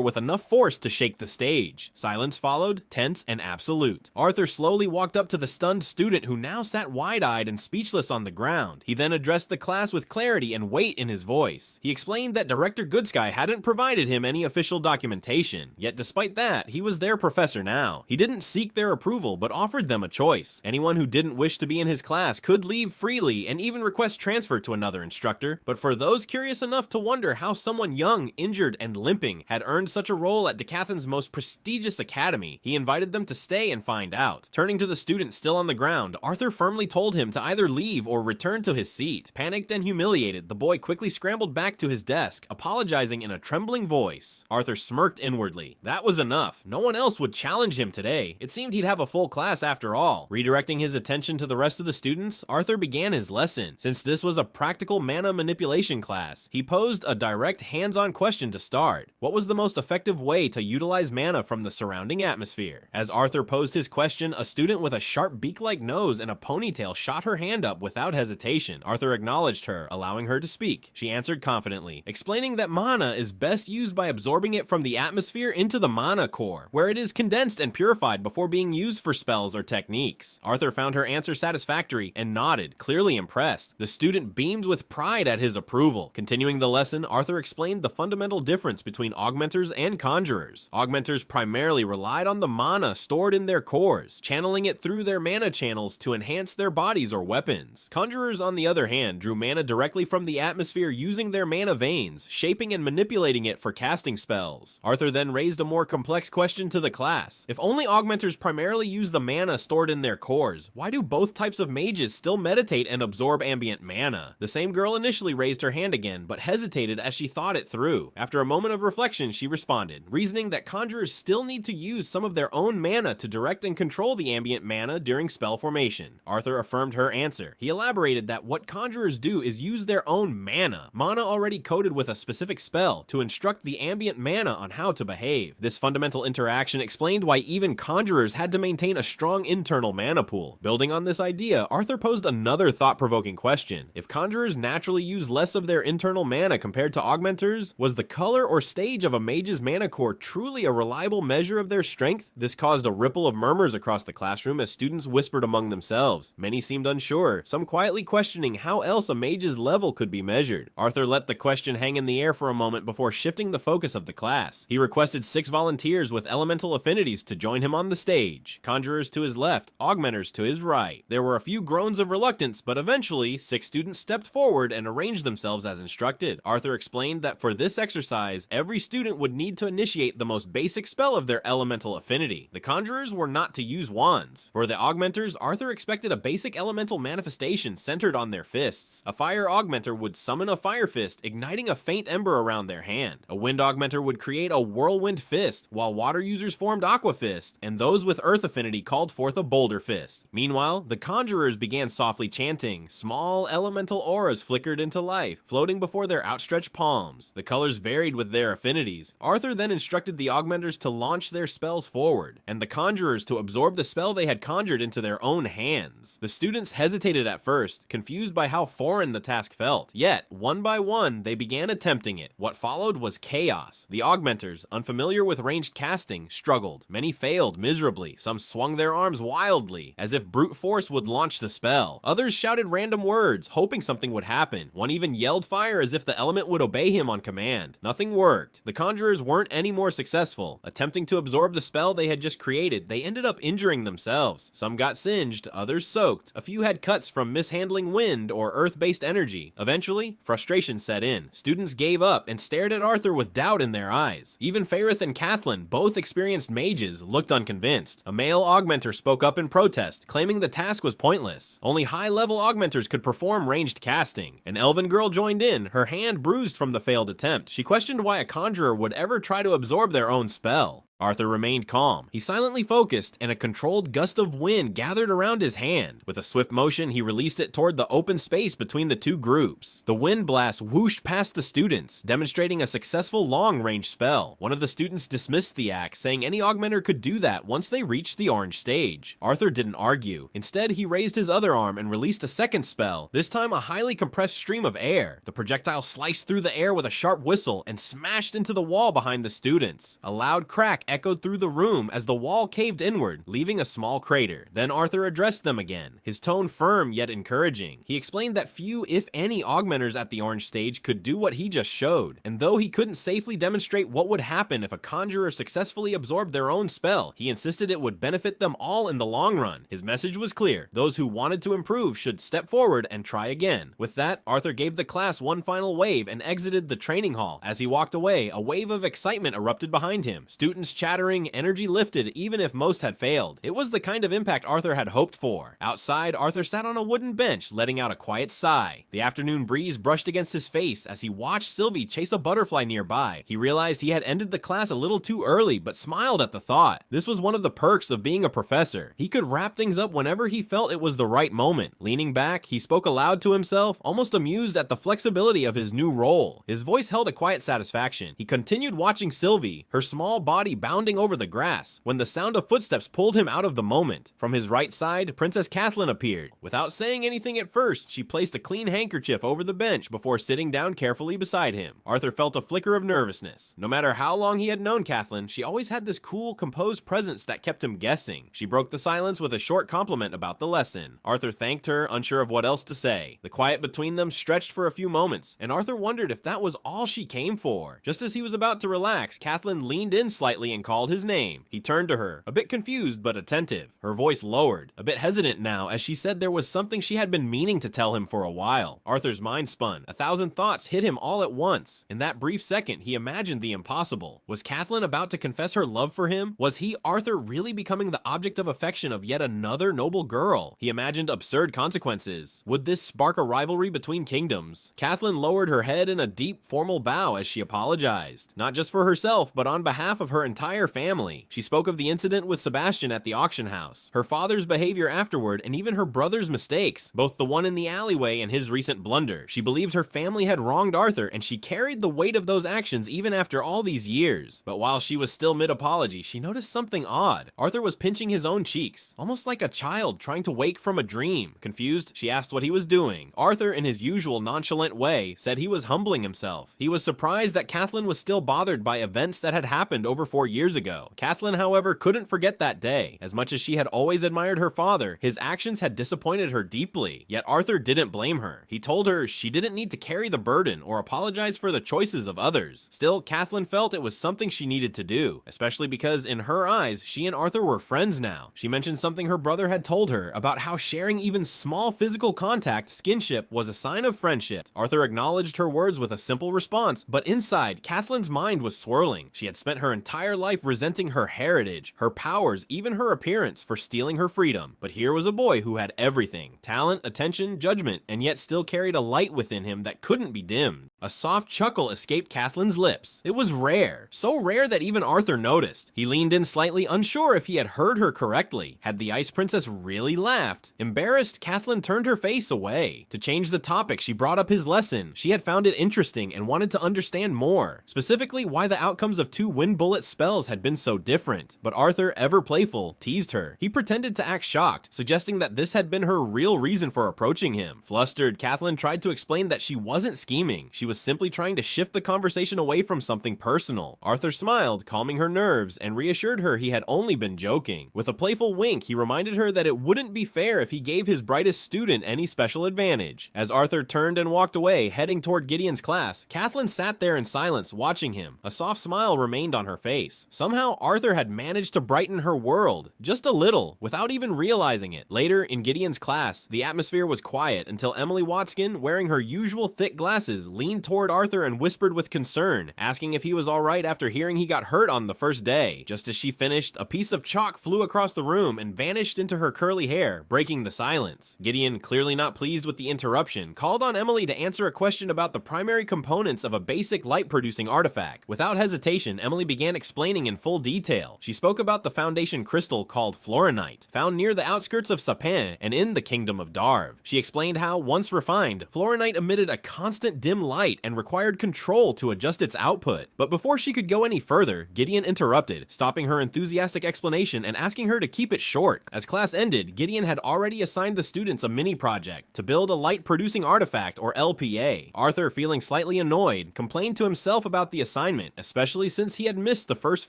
with enough force to shake the stage. Silence followed, tense and absolute. Arthur slowly walked up to the stunned student, who now sat wide-eyed and speechless on the ground. He then addressed the class with clarity and weight in his voice. He explained that Director Goodsky hadn't provided him any official documentation, yet despite that, he was their professor now. He didn't seek their approval, but offered them a choice. Anyone who didn't wish to be in his class could leave freely and even request transfer to another instructor, but for those curious enough to wonder how someone someone young, injured, and limping had earned such a role at Dicathen's most prestigious academy, he invited them to stay and find out. Turning to the student still on the ground, Arthur firmly told him to either leave or return to his seat. Panicked and humiliated, the boy quickly scrambled back to his desk, apologizing in a trembling voice. Arthur smirked inwardly. That was enough. No one else would challenge him today. It seemed he'd have a full class after all. Redirecting his attention to the rest of the students, Arthur began his lesson. Since this was a practical mana manipulation class, he posed a direct hands-on question to start. What was the most effective way to utilize mana from the surrounding atmosphere? As Arthur posed his question, a student with a sharp beak-like nose and a ponytail shot her hand up without hesitation. Arthur acknowledged her, allowing her to speak. She answered confidently, explaining that mana is best used by absorbing it from the atmosphere into the mana core, where it is condensed and purified before being used for spells or techniques. Arthur found her answer satisfactory and nodded, clearly impressed. The student beamed with pride at his approval. Continuing the lesson, Arthur explained the fundamental difference between augmenters and conjurers. Augmenters primarily relied on the mana stored in their cores, channeling it through their mana channels to enhance their bodies or weapons. Conjurers, on the other hand, drew mana directly from the atmosphere using their mana veins, shaping and manipulating it for casting spells. Arthur then raised a more complex question to the class. If only augmenters primarily use the mana stored in their cores, why do both types of mages still meditate and absorb ambient mana? The same girl initially raised her hand again, but hesitated as she thought it through. After a moment of reflection, she responded, reasoning that conjurers still need to use some of their own mana to direct and control the ambient mana during spell formation. Arthur affirmed her answer. He elaborated that what conjurers do is use their own mana already coded with a specific spell, to instruct the ambient mana on how to behave. This fundamental interaction explained why even conjurers had to maintain a strong internal mana pool. Building on this idea, Arthur posed another thought-provoking question. If conjurers naturally use less of their internal mana compared to augmenters, was the color or stage of a mage's mana core truly a reliable measure of their strength? This caused a ripple of murmurs across the classroom as students whispered among themselves. Many seemed unsure, some quietly questioning how else a mage's level could be measured. Arthur let the question hang in the air for a moment before shifting the focus of the class. He requested 6 volunteers with elemental affinities to join him on the stage. Conjurers to his left, augmenters to his right. There were a few groans of reluctance, but eventually 6 students stepped forward and arranged themselves as instructed. Arthur explained that for this exercise, every student would need to initiate the most basic spell of their elemental affinity. The conjurers were not to use wands. For the augmenters, Arthur expected a basic elemental manifestation centered on their fists. A fire augmenter would summon a fire fist, igniting a faint ember around their hand. A wind augmenter would create a whirlwind fist, while water users formed aqua fist, and those with earth affinity called forth a boulder fist. Meanwhile, the conjurers began softly chanting. Small elemental auras flickered into life, floating before their outstretched palms. The colors varied with their affinities. Arthur then instructed the augmenters to launch their spells forward, and the conjurers to absorb the spell they had conjured into their own hands. The students hesitated at first, confused by how foreign the task felt. Yet, one by one, they began attempting it. What followed was chaos. The augmenters, unfamiliar with ranged casting, struggled. Many failed miserably. Some swung their arms wildly, as if brute force would launch the spell. Others shouted random words, hoping something would happen. One even yelled fire as if the element would obey him on command. Nothing worked. The conjurers weren't any more successful. Attempting to absorb the spell they had just created, they ended up injuring themselves. Some got singed, others soaked. A few had cuts from mishandling wind or earth-based energy. Eventually, frustration set in. Students gave up and stared at Arthur with doubt in their eyes. Even Faerith and Kathleen, both experienced mages, looked unconvinced. A male augmenter spoke up in protest, claiming the task was pointless. Only high-level augmenters could perform ranged casting. An elven girl joined in, her hand bruised from the failed attempt. She questioned why a conjurer would ever try to absorb their own spell. Arthur remained calm. He silently focused, and a controlled gust of wind gathered around his hand. With a swift motion, he released it toward the open space between the two groups. The wind blast whooshed past the students, demonstrating a successful long-range spell. One of the students dismissed the act, saying any augmenter could do that once they reached the orange stage. Arthur didn't argue. Instead, he raised his other arm and released a second spell, this time a highly compressed stream of air. The projectile sliced through the air with a sharp whistle and smashed into the wall behind the students. A loud crack echoed through the room as the wall caved inward, leaving a small crater. Then Arthur addressed them again, his tone firm yet encouraging. He explained that few, if any, augmenters at the orange stage could do what he just showed, and though he couldn't safely demonstrate what would happen if a conjurer successfully absorbed their own spell, he insisted it would benefit them all in the long run. His message was clear: those who wanted to improve should step forward and try again. With that, Arthur gave the class one final wave and exited the training hall. As he walked away, a wave of excitement erupted behind him. Students chattering, energy lifted even if most had failed. It was the kind of impact Arthur had hoped for. Outside, Arthur sat on a wooden bench, letting out a quiet sigh. The afternoon breeze brushed against his face as he watched Sylvie chase a butterfly nearby. He realized he had ended the class a little too early, but smiled at the thought. This was one of the perks of being a professor. He could wrap things up whenever he felt it was the right moment. Leaning back, he spoke aloud to himself, almost amused at the flexibility of his new role. His voice held a quiet satisfaction. He continued watching Sylvie, her small body bounding over the grass, when the sound of footsteps pulled him out of the moment. From his right side, Princess Kathleen appeared. Without saying anything at first, she placed a clean handkerchief over the bench before sitting down carefully beside him. Arthur felt a flicker of nervousness. No matter how long he had known Kathleen, she always had this cool, composed presence that kept him guessing. She broke the silence with a short compliment about the lesson. Arthur thanked her, unsure of what else to say. The quiet between them stretched for a few moments, and Arthur wondered if that was all she came for. Just as he was about to relax, Kathleen leaned in slightly and called his name. He turned to her, a bit confused but attentive. Her voice lowered, a bit hesitant now, as she said there was something she had been meaning to tell him for a while. Arthur's mind spun. 1,000 thoughts hit him all at once. In that brief second, he imagined the impossible. Was Kathleen about to confess her love for him? Was he, Arthur, really becoming the object of affection of yet another noble girl? He imagined absurd consequences. Would this spark a rivalry between kingdoms? Kathleen lowered her head in a deep, formal bow as she apologized. Not just for herself, but on behalf of her entire family. She spoke of the incident with Sebastian at the auction house, her father's behavior afterward, and even her brother's mistakes, both the one in the alleyway and his recent blunder. She believed her family had wronged Arthur, and she carried the weight of those actions even after all these years. But while she was still mid-apology, she noticed something odd. Arthur was pinching his own cheeks, almost like a child trying to wake from a dream. Confused, she asked what he was doing. Arthur, in his usual nonchalant way, said he was humbling himself. He was surprised that Kathleen was still bothered by events that had happened over 4 years ago. Kathleen, however, couldn't forget that day. As much as she had always admired her father, his actions had disappointed her deeply. Yet Arthur didn't blame her. He told her she didn't need to carry the burden or apologize for the choices of others. Still, Kathleen felt it was something she needed to do, especially because in her eyes, she and Arthur were friends now. She mentioned something her brother had told her about how sharing even small physical contact, skinship, was a sign of friendship. Arthur acknowledged her words with a simple response, but inside, Kathleen's mind was swirling. She had spent her entire life resenting her heritage, her powers, even her appearance for stealing her freedom. But here was a boy who had everything: talent, attention, judgment, and yet still carried a light within him that couldn't be dimmed. A soft chuckle escaped Kathleen's lips. It was rare, so rare that even Arthur noticed. He leaned in slightly, unsure if he had heard her correctly. Had the Ice Princess really laughed? Embarrassed, Kathleen turned her face away. To change the topic, she brought up his lesson. She had found it interesting and wanted to understand more, specifically why the outcomes of 2 wind bullet spells had been so different. But Arthur, ever playful, teased her. He pretended to act shocked, suggesting that this had been her real reason for approaching him. Flustered, Kathleen tried to explain that she wasn't scheming. She was simply trying to shift the conversation away from something personal. Arthur smiled, calming her nerves, and reassured her he had only been joking. With a playful wink, he reminded her that it wouldn't be fair if he gave his brightest student any special advantage. As Arthur turned and walked away, heading toward Gideon's class, Kathleen sat there in silence, watching him. A soft smile remained on her face. Somehow, Arthur had managed to brighten her world, just a little, without even realizing it. Later, in Gideon's class, the atmosphere was quiet until Emily Watskin, wearing her usual thick glasses, leaned toward Arthur and whispered with concern, asking if he was alright after hearing he got hurt on the first day. Just as she finished, a piece of chalk flew across the room and vanished into her curly hair, breaking the silence. Gideon, clearly not pleased with the interruption, called on Emily to answer a question about the primary components of a basic light-producing artifact. Without hesitation, Emily began explaining in full detail. She spoke about the foundation crystal called fluorinite, found near the outskirts of Sapin and in the kingdom of Darv. She explained how, once refined, fluorinite emitted a constant dim light and required control to adjust its output. But before she could go any further, Gideon interrupted, stopping her enthusiastic explanation and asking her to keep it short. As class ended, Gideon had already assigned the students a mini-project to build a light-producing artifact, or LPA. Arthur, feeling slightly annoyed, complained to himself about the assignment, especially since he had missed the first first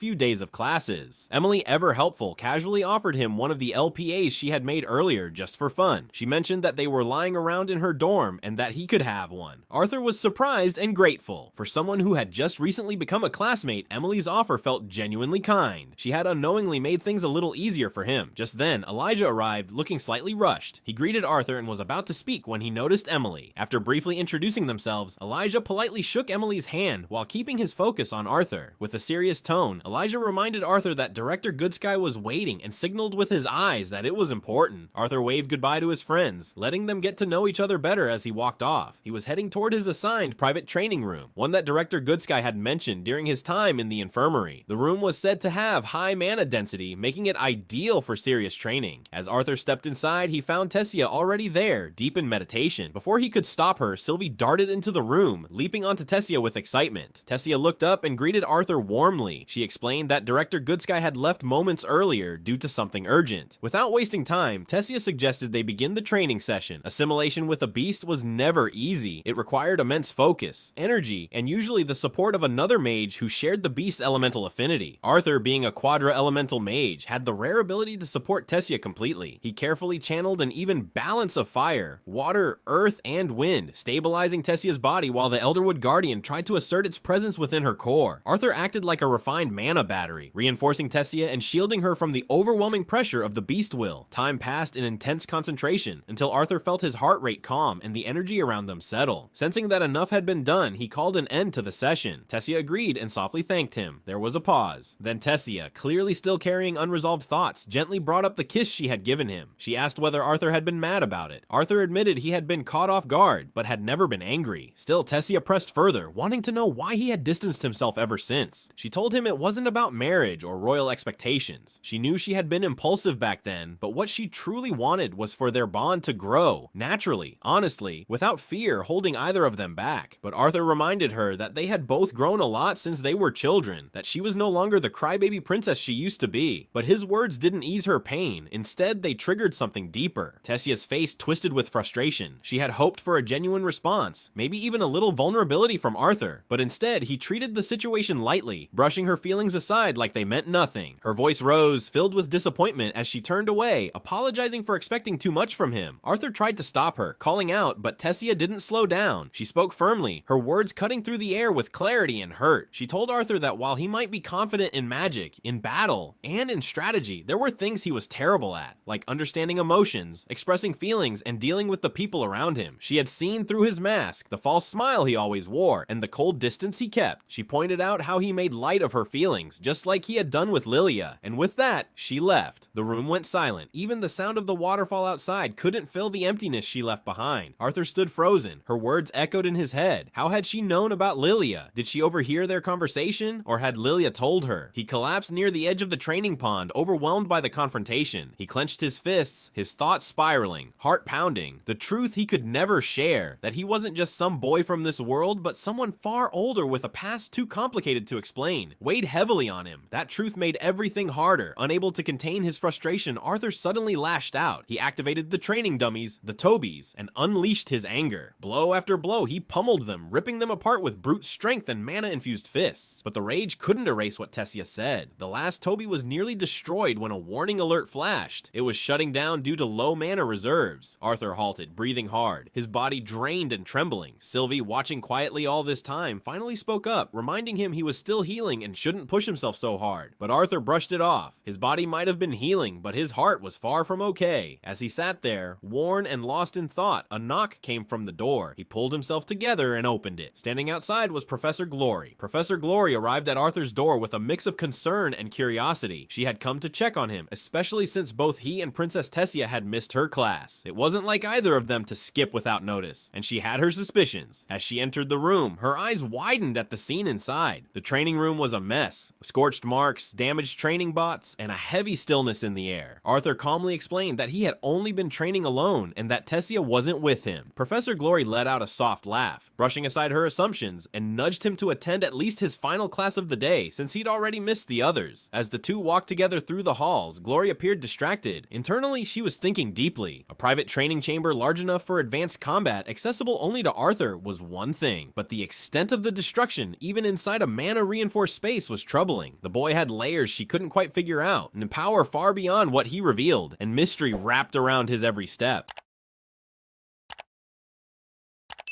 few days of classes. Emily, ever helpful, casually offered him one of the LPAs she had made earlier just for fun. She mentioned that they were lying around in her dorm and that he could have one. Arthur was surprised and grateful. For someone who had just recently become a classmate, Emily's offer felt genuinely kind. She had unknowingly made things a little easier for him. Just then, Elijah arrived, looking slightly rushed. He greeted Arthur and was about to speak when he noticed Emily. After briefly introducing themselves, Elijah politely shook Emily's hand while keeping his focus on Arthur. With a serious tone, Elijah reminded Arthur that Director Goodsky was waiting and signaled with his eyes that it was important. Arthur waved goodbye to his friends, letting them get to know each other better as he walked off. He was heading toward his assigned private training room, one that Director Goodsky had mentioned during his time in the infirmary. The room was said to have high mana density, making it ideal for serious training. As Arthur stepped inside, he found Tessia already there, deep in meditation. Before he could stop her, Sylvie darted into the room, leaping onto Tessia with excitement. Tessia looked up and greeted Arthur warmly. She explained that Director Goodsky had left moments earlier due to something urgent. Without wasting time, Tessia suggested they begin the training session. Assimilation with a beast was never easy. It required immense focus, energy, and usually the support of another mage who shared the beast's elemental affinity. Arthur, being a quadra-elemental mage, had the rare ability to support Tessia completely. He carefully channeled an even balance of fire, water, earth, and wind, stabilizing Tessia's body while the Elderwood Guardian tried to assert its presence within her core. Arthur acted like a refined mana battery, reinforcing Tessia and shielding her from the overwhelming pressure of the beast will. Time passed in intense concentration until Arthur felt his heart rate calm and the energy around them settle. Sensing that enough had been done, he called an end to the session. Tessia agreed and softly thanked him. There was a pause. Then Tessia, clearly still carrying unresolved thoughts, gently brought up the kiss she had given him. She asked whether Arthur had been mad about it. Arthur admitted he had been caught off guard, but had never been angry. Still, Tessia pressed further, wanting to know why he had distanced himself ever since. She told him it wasn't about marriage or royal expectations. She knew she had been impulsive back then, but what she truly wanted was for their bond to grow, naturally, honestly, without fear holding either of them back. But Arthur reminded her that they had both grown a lot since they were children, that she was no longer the crybaby princess she used to be. But his words didn't ease her pain. Instead, they triggered something deeper. Tessia's face twisted with frustration. She had hoped for a genuine response, maybe even a little vulnerability from Arthur, but instead he treated the situation lightly, brushing her feelings aside like they meant nothing. Her voice rose, filled with disappointment as she turned away, apologizing for expecting too much from him. Arthur tried to stop her, calling out, but Tessia didn't slow down. She spoke firmly, her words cutting through the air with clarity and hurt. She told Arthur that while he might be confident in magic, in battle, and in strategy, there were things he was terrible at, like understanding emotions, expressing feelings, and dealing with the people around him. She had seen through his mask, the false smile he always wore, and the cold distance he kept. She pointed out how he made light of her feelings, just like he had done with Lilia, and with that, she left. The room went silent. Even the sound of the waterfall outside couldn't fill the emptiness she left behind. Arthur stood frozen. Her words echoed in his head. How had she known about Lilia? Did she overhear their conversation, or had Lilia told her? He collapsed near the edge of the training pond, overwhelmed by the confrontation. He clenched his fists, his thoughts spiraling, heart pounding. The truth he could never share, that he wasn't just some boy from this world, but someone far older with a past too complicated to explain, weighed heavily on him. That truth made everything harder. Unable to contain his frustration, Arthur suddenly lashed out. He activated the training dummies, the Tobies, and unleashed his anger. Blow after blow, he pummeled them, ripping them apart with brute strength and mana-infused fists. But the rage couldn't erase what Tessia said. The last Toby was nearly destroyed when a warning alert flashed. It was shutting down due to low mana reserves. Arthur halted, breathing hard, his body drained and trembling. Sylvie, watching quietly all this time, finally spoke up, reminding him he was still healing and shouldn't push himself so hard. But Arthur brushed it off. His body might have been healing, but his heart was far from okay. As he sat there, worn and lost in thought, a knock came from the door. He pulled himself together and opened it. Standing outside was Professor Glory. Professor Glory arrived at Arthur's door with a mix of concern and curiosity. She had come to check on him, especially since both he and Princess Tessia had missed her class. It wasn't like either of them to skip without notice, and she had her suspicions. As she entered the room, her eyes widened at the scene inside. The training room was a mess. Scorched marks, damaged training bots, and a heavy stillness in the air. Arthur calmly explained that he had only been training alone and that Tessia wasn't with him. Professor Glory let out a soft laugh, brushing aside her assumptions, and nudged him to attend at least his final class of the day, since he'd already missed the others. As the two walked together through the halls, Glory appeared distracted. Internally, she was thinking deeply. A private training chamber large enough for advanced combat, accessible only to Arthur, was one thing, but the extent of the destruction, even inside a mana-reinforced space, was was troubling. The boy had layers she couldn't quite figure out, and power far beyond what he revealed, and mystery wrapped around his every step.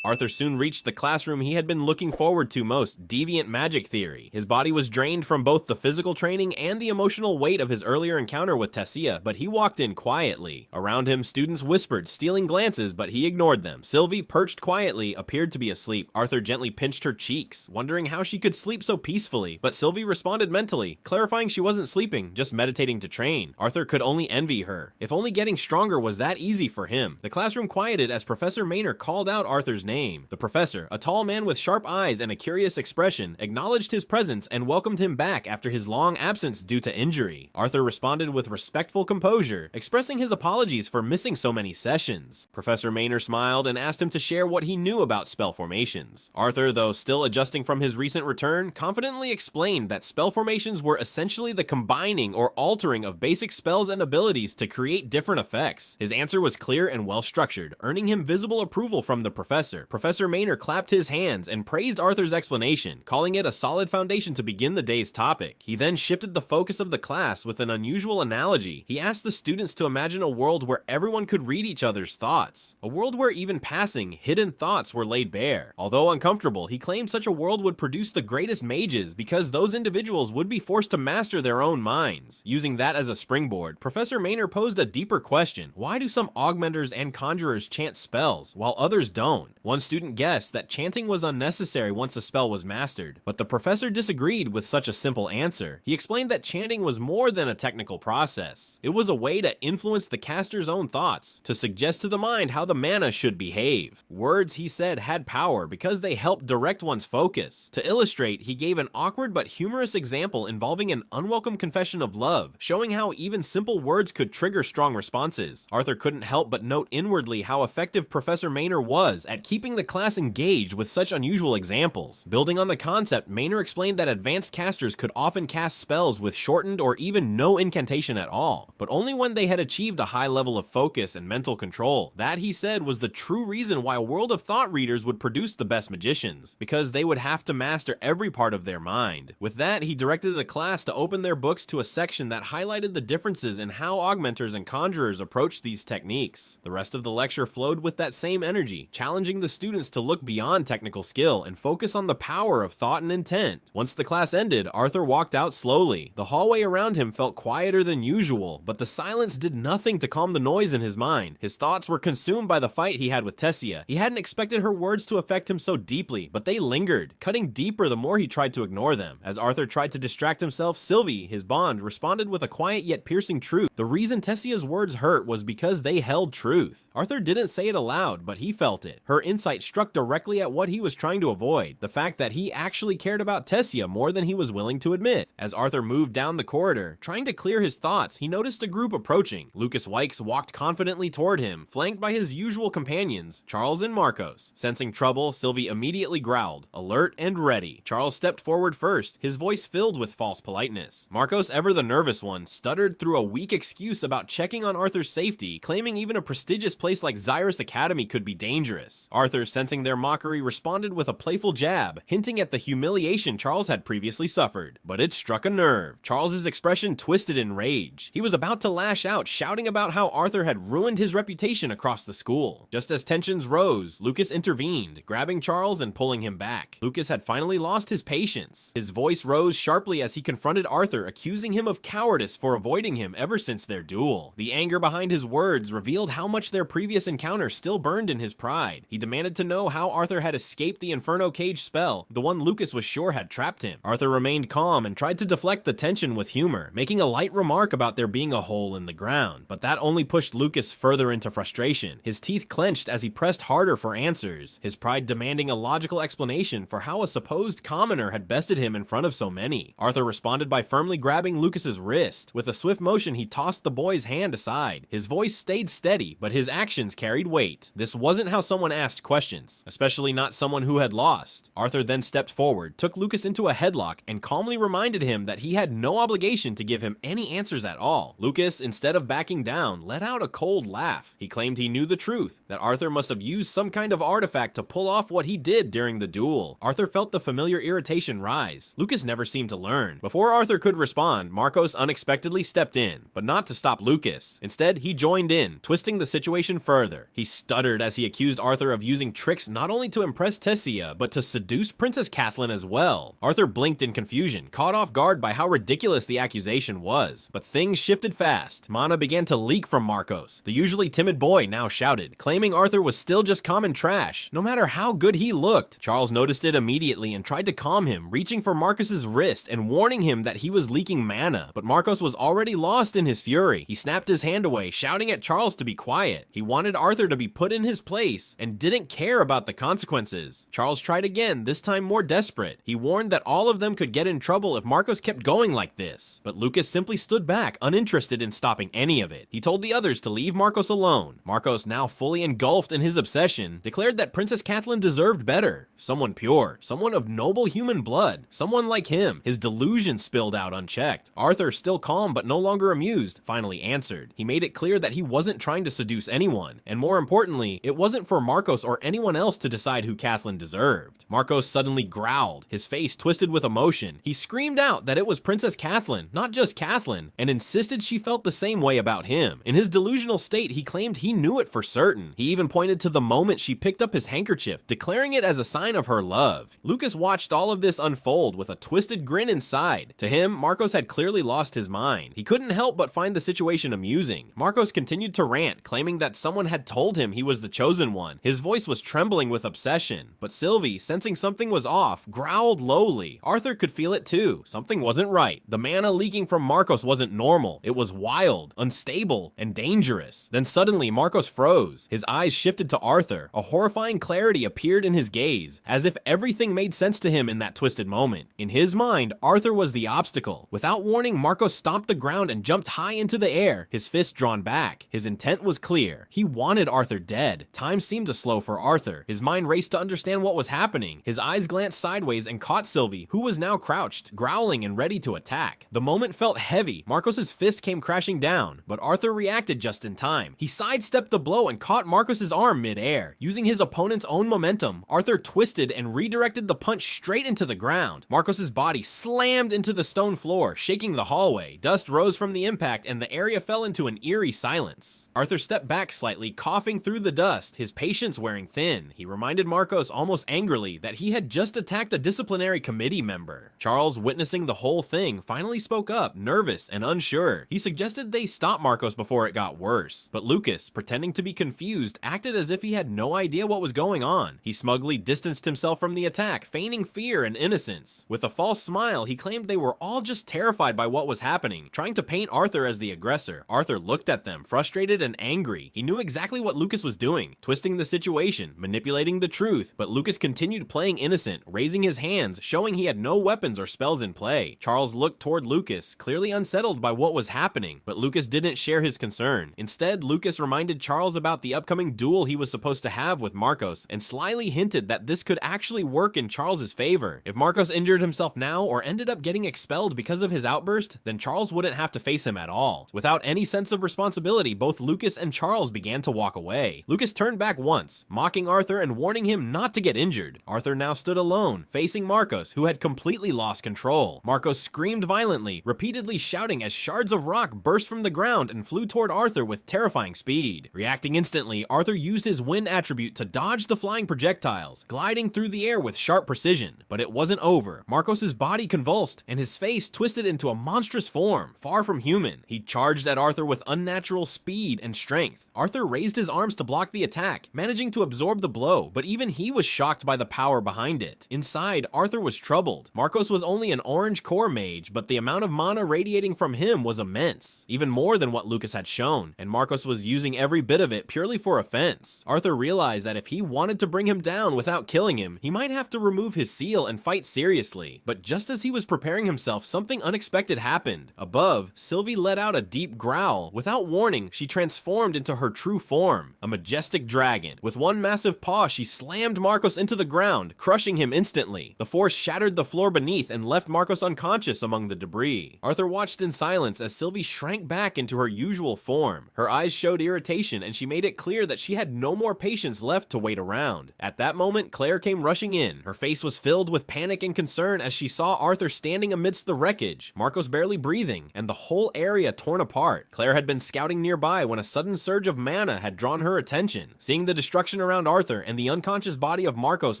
Arthur soon reached the classroom he had been looking forward to most, deviant magic theory. His body was drained from both the physical training and the emotional weight of his earlier encounter with Tessia, but he walked in quietly. Around him, students whispered, stealing glances, but he ignored them. Sylvie, perched quietly, appeared to be asleep. Arthur gently pinched her cheeks, wondering how she could sleep so peacefully, but Sylvie responded mentally, clarifying she wasn't sleeping, just meditating to train. Arthur could only envy her. If only getting stronger was that easy for him. The classroom quieted as Professor Maynor called out Arthur's name. The professor, a tall man with sharp eyes and a curious expression, acknowledged his presence and welcomed him back after his long absence due to injury. Arthur responded with respectful composure, expressing his apologies for missing so many sessions. Professor Maynor smiled and asked him to share what he knew about spell formations. Arthur, though still adjusting from his recent return, confidently explained that spell formations were essentially the combining or altering of basic spells and abilities to create different effects. His answer was clear and well structured, earning him visible approval from the professor. Professor Maynor clapped his hands and praised Arthur's explanation, calling it a solid foundation to begin the day's topic. He then shifted the focus of the class with an unusual analogy. He asked the students to imagine a world where everyone could read each other's thoughts. A world where even passing, hidden thoughts were laid bare. Although uncomfortable, he claimed such a world would produce the greatest mages because those individuals would be forced to master their own minds. Using that as a springboard, Professor Maynor posed a deeper question. Why do some augmenters and conjurers chant spells, while others don't? One student guessed that chanting was unnecessary once a spell was mastered, but the professor disagreed with such a simple answer. He explained that chanting was more than a technical process. It was a way to influence the caster's own thoughts, to suggest to the mind how the mana should behave. Words, he said, had power because they helped direct one's focus. To illustrate, he gave an awkward but humorous example involving an unwelcome confession of love, showing how even simple words could trigger strong responses. Arthur couldn't help but note inwardly how effective Professor Maynor was at keeping the class engaged with such unusual examples. Building on the concept, Maynor explained that advanced casters could often cast spells with shortened or even no incantation at all, but only when they had achieved a high level of focus and mental control. That, he said, was the true reason why World of Thought readers would produce the best magicians, because they would have to master every part of their mind. With that, he directed the class to open their books to a section that highlighted the differences in how augmenters and conjurers approach these techniques. The rest of the lecture flowed with that same energy, challenging the students to look beyond technical skill and focus on the power of thought and intent. Once the class ended, Arthur walked out slowly. The hallway around him felt quieter than usual, but the silence did nothing to calm the noise in his mind. His thoughts were consumed by the fight he had with Tessia. He hadn't expected her words to affect him so deeply, but they lingered, cutting deeper the more he tried to ignore them. As Arthur tried to distract himself, Sylvie, his bond, responded with a quiet yet piercing truth. The reason Tessia's words hurt was because they held truth. Arthur didn't say it aloud, but he felt it. Her insight struck directly at what he was trying to avoid, the fact that he actually cared about Tessia more than he was willing to admit. As Arthur moved down the corridor, trying to clear his thoughts, he noticed a group approaching. Lucas Wykes walked confidently toward him, flanked by his usual companions, Charles and Marcos. Sensing trouble, Sylvie immediately growled, alert and ready. Charles stepped forward first, his voice filled with false politeness. Marcos, ever the nervous one, stuttered through a weak excuse about checking on Arthur's safety, claiming even a prestigious place like Xyrus Academy could be dangerous. Arthur, sensing their mockery, responded with a playful jab, hinting at the humiliation Charles had previously suffered. But it struck a nerve. Charles's expression twisted in rage. He was about to lash out, shouting about how Arthur had ruined his reputation across the school. Just as tensions rose, Lucas intervened, grabbing Charles and pulling him back. Lucas had finally lost his patience. His voice rose sharply as he confronted Arthur, accusing him of cowardice for avoiding him ever since their duel. The anger behind his words revealed how much their previous encounter still burned in his pride. He demanded to know how Arthur had escaped the Inferno Cage spell, the one Lucas was sure had trapped him. Arthur remained calm and tried to deflect the tension with humor, making a light remark about there being a hole in the ground, but that only pushed Lucas further into frustration. His teeth clenched as he pressed harder for answers, his pride demanding a logical explanation for how a supposed commoner had bested him in front of so many. Arthur responded by firmly grabbing Lucas's wrist. With a swift motion, he tossed the boy's hand aside. His voice stayed steady, but his actions carried weight. This wasn't how someone asked ask questions, especially not someone who had lost. Arthur then stepped forward, took Lucas into a headlock, and calmly reminded him that he had no obligation to give him any answers at all. Lucas, instead of backing down, let out a cold laugh. He claimed he knew the truth, that Arthur must have used some kind of artifact to pull off what he did during the duel. Arthur felt the familiar irritation rise. Lucas never seemed to learn. Before Arthur could respond, Marcos unexpectedly stepped in, but not to stop Lucas. Instead, he joined in, twisting the situation further. He stuttered as he accused Arthur of using tricks not only to impress Tessia, but to seduce Princess Kathleen as well. Arthur blinked in confusion, caught off guard by how ridiculous the accusation was. But things shifted fast. Mana began to leak from Marcos. The usually timid boy now shouted, claiming Arthur was still just common trash, no matter how good he looked. Charles noticed it immediately and tried to calm him, reaching for Marcos's wrist and warning him that he was leaking mana, but Marcos was already lost in his fury. He snapped his hand away, shouting at Charles to be quiet. He wanted Arthur to be put in his place and didn't care about the consequences. Charles tried again, this time more desperate. He warned that all of them could get in trouble if Marcos kept going like this, but Lucas simply stood back, uninterested in stopping any of it. He told the others to leave Marcos alone. Marcos, now fully engulfed in his obsession, declared that Princess Kathleen deserved better. Someone pure, someone of noble human blood, someone like him. His delusion spilled out unchecked. Arthur, still calm but no longer amused, finally answered. He made it clear that he wasn't trying to seduce anyone, and more importantly, it wasn't for Marcos or anyone else to decide who Kathleen deserved. Marcos suddenly growled, his face twisted with emotion. He screamed out that it was Princess Kathleen, not just Kathleen, and insisted she felt the same way about him. In his delusional state, he claimed he knew it for certain. He even pointed to the moment she picked up his handkerchief, declaring it as a sign of her love. Lucas watched all of this unfold with a twisted grin inside. To him, Marcos had clearly lost his mind. He couldn't help but find the situation amusing. Marcos continued to rant, claiming that someone had told him he was the chosen one. His voice was trembling with obsession. But Sylvie, sensing something was off, growled lowly. Arthur could feel it too. Something wasn't right. The mana leaking from Marcos wasn't normal. It was wild, unstable, and dangerous. Then suddenly, Marcos froze. His eyes shifted to Arthur. A horrifying clarity appeared in his gaze, as if everything made sense to him in that twisted moment. In his mind, Arthur was the obstacle. Without warning, Marcos stomped the ground and jumped high into the air, his fist drawn back. His intent was clear. He wanted Arthur dead. Time seemed to slow for Arthur. His mind raced to understand what was happening. His eyes glanced sideways and caught Sylvie, who was now crouched, growling and ready to attack. The moment felt heavy. Marcos's fist came crashing down, but Arthur reacted just in time. He sidestepped the blow and caught Marcos's arm mid-air. Using his opponent's own momentum, Arthur twisted and redirected the punch straight into the ground. Marcos's body slammed into the stone floor, shaking the hallway. Dust rose from the impact and the area fell into an eerie silence. Arthur stepped back slightly, coughing through the dust, his patience wearing thin. He reminded Marcos almost angrily that he had just attacked a disciplinary committee member. Charles, witnessing the whole thing, finally spoke up, nervous and unsure. He suggested they stop Marcos before it got worse. But Lucas, pretending to be confused, acted as if he had no idea what was going on. He smugly distanced himself from the attack, feigning fear and innocence. With a false smile, he claimed they were all just terrified by what was happening, trying to paint Arthur as the aggressor. Arthur looked at them, frustrated and angry. He knew exactly what Lucas was doing, twisting the situation, manipulating the truth, but Lucas continued playing innocent, raising his hands, showing he had no weapons or spells in play. Charles looked toward Lucas, clearly unsettled by what was happening, but Lucas didn't share his concern. Instead, Lucas reminded Charles about the upcoming duel he was supposed to have with Marcos, and slyly hinted that this could actually work in Charles's favor. If Marcos injured himself now or ended up getting expelled because of his outburst, then Charles wouldn't have to face him at all. Without any sense of responsibility, both Lucas and Charles began to walk away. Lucas turned back once, mocking Arthur and warning him not to get injured. Arthur now stood alone, facing Marcos, who had completely lost control. Marcos screamed violently, repeatedly shouting as shards of rock burst from the ground and flew toward Arthur with terrifying speed. Reacting instantly, Arthur used his wind attribute to dodge the flying projectiles, gliding through the air with sharp precision. But it wasn't over. Marcos's body convulsed, and his face twisted into a monstrous form, far from human. He charged at Arthur with unnatural speed and strength. Arthur raised his arms to block the attack, managing to absorb the blow, but even he was shocked by the power behind it. Inside, Arthur was troubled. Marcos was only an orange core mage, but the amount of mana radiating from him was immense, even more than what Lucas had shown, and Marcos was using every bit of it purely for offense. Arthur realized that if he wanted to bring him down without killing him, he might have to remove his seal and fight seriously. But just as he was preparing himself, something unexpected happened. Above, Sylvie let out a deep growl. Without warning, she transformed into her true form, a majestic dragon. With one one massive paw, she slammed Marcos into the ground, crushing him instantly. The force shattered the floor beneath and left Marcos unconscious among the debris. Arthur watched in silence as Sylvie shrank back into her usual form. Her eyes showed irritation, and she made it clear that she had no more patience left to wait around. At that moment, Claire came rushing in. Her face was filled with panic and concern as she saw Arthur standing amidst the wreckage, Marcos barely breathing, and the whole area torn apart. Claire had been scouting nearby when a sudden surge of mana had drawn her attention. Seeing the destruction around Arthur and the unconscious body of Marcos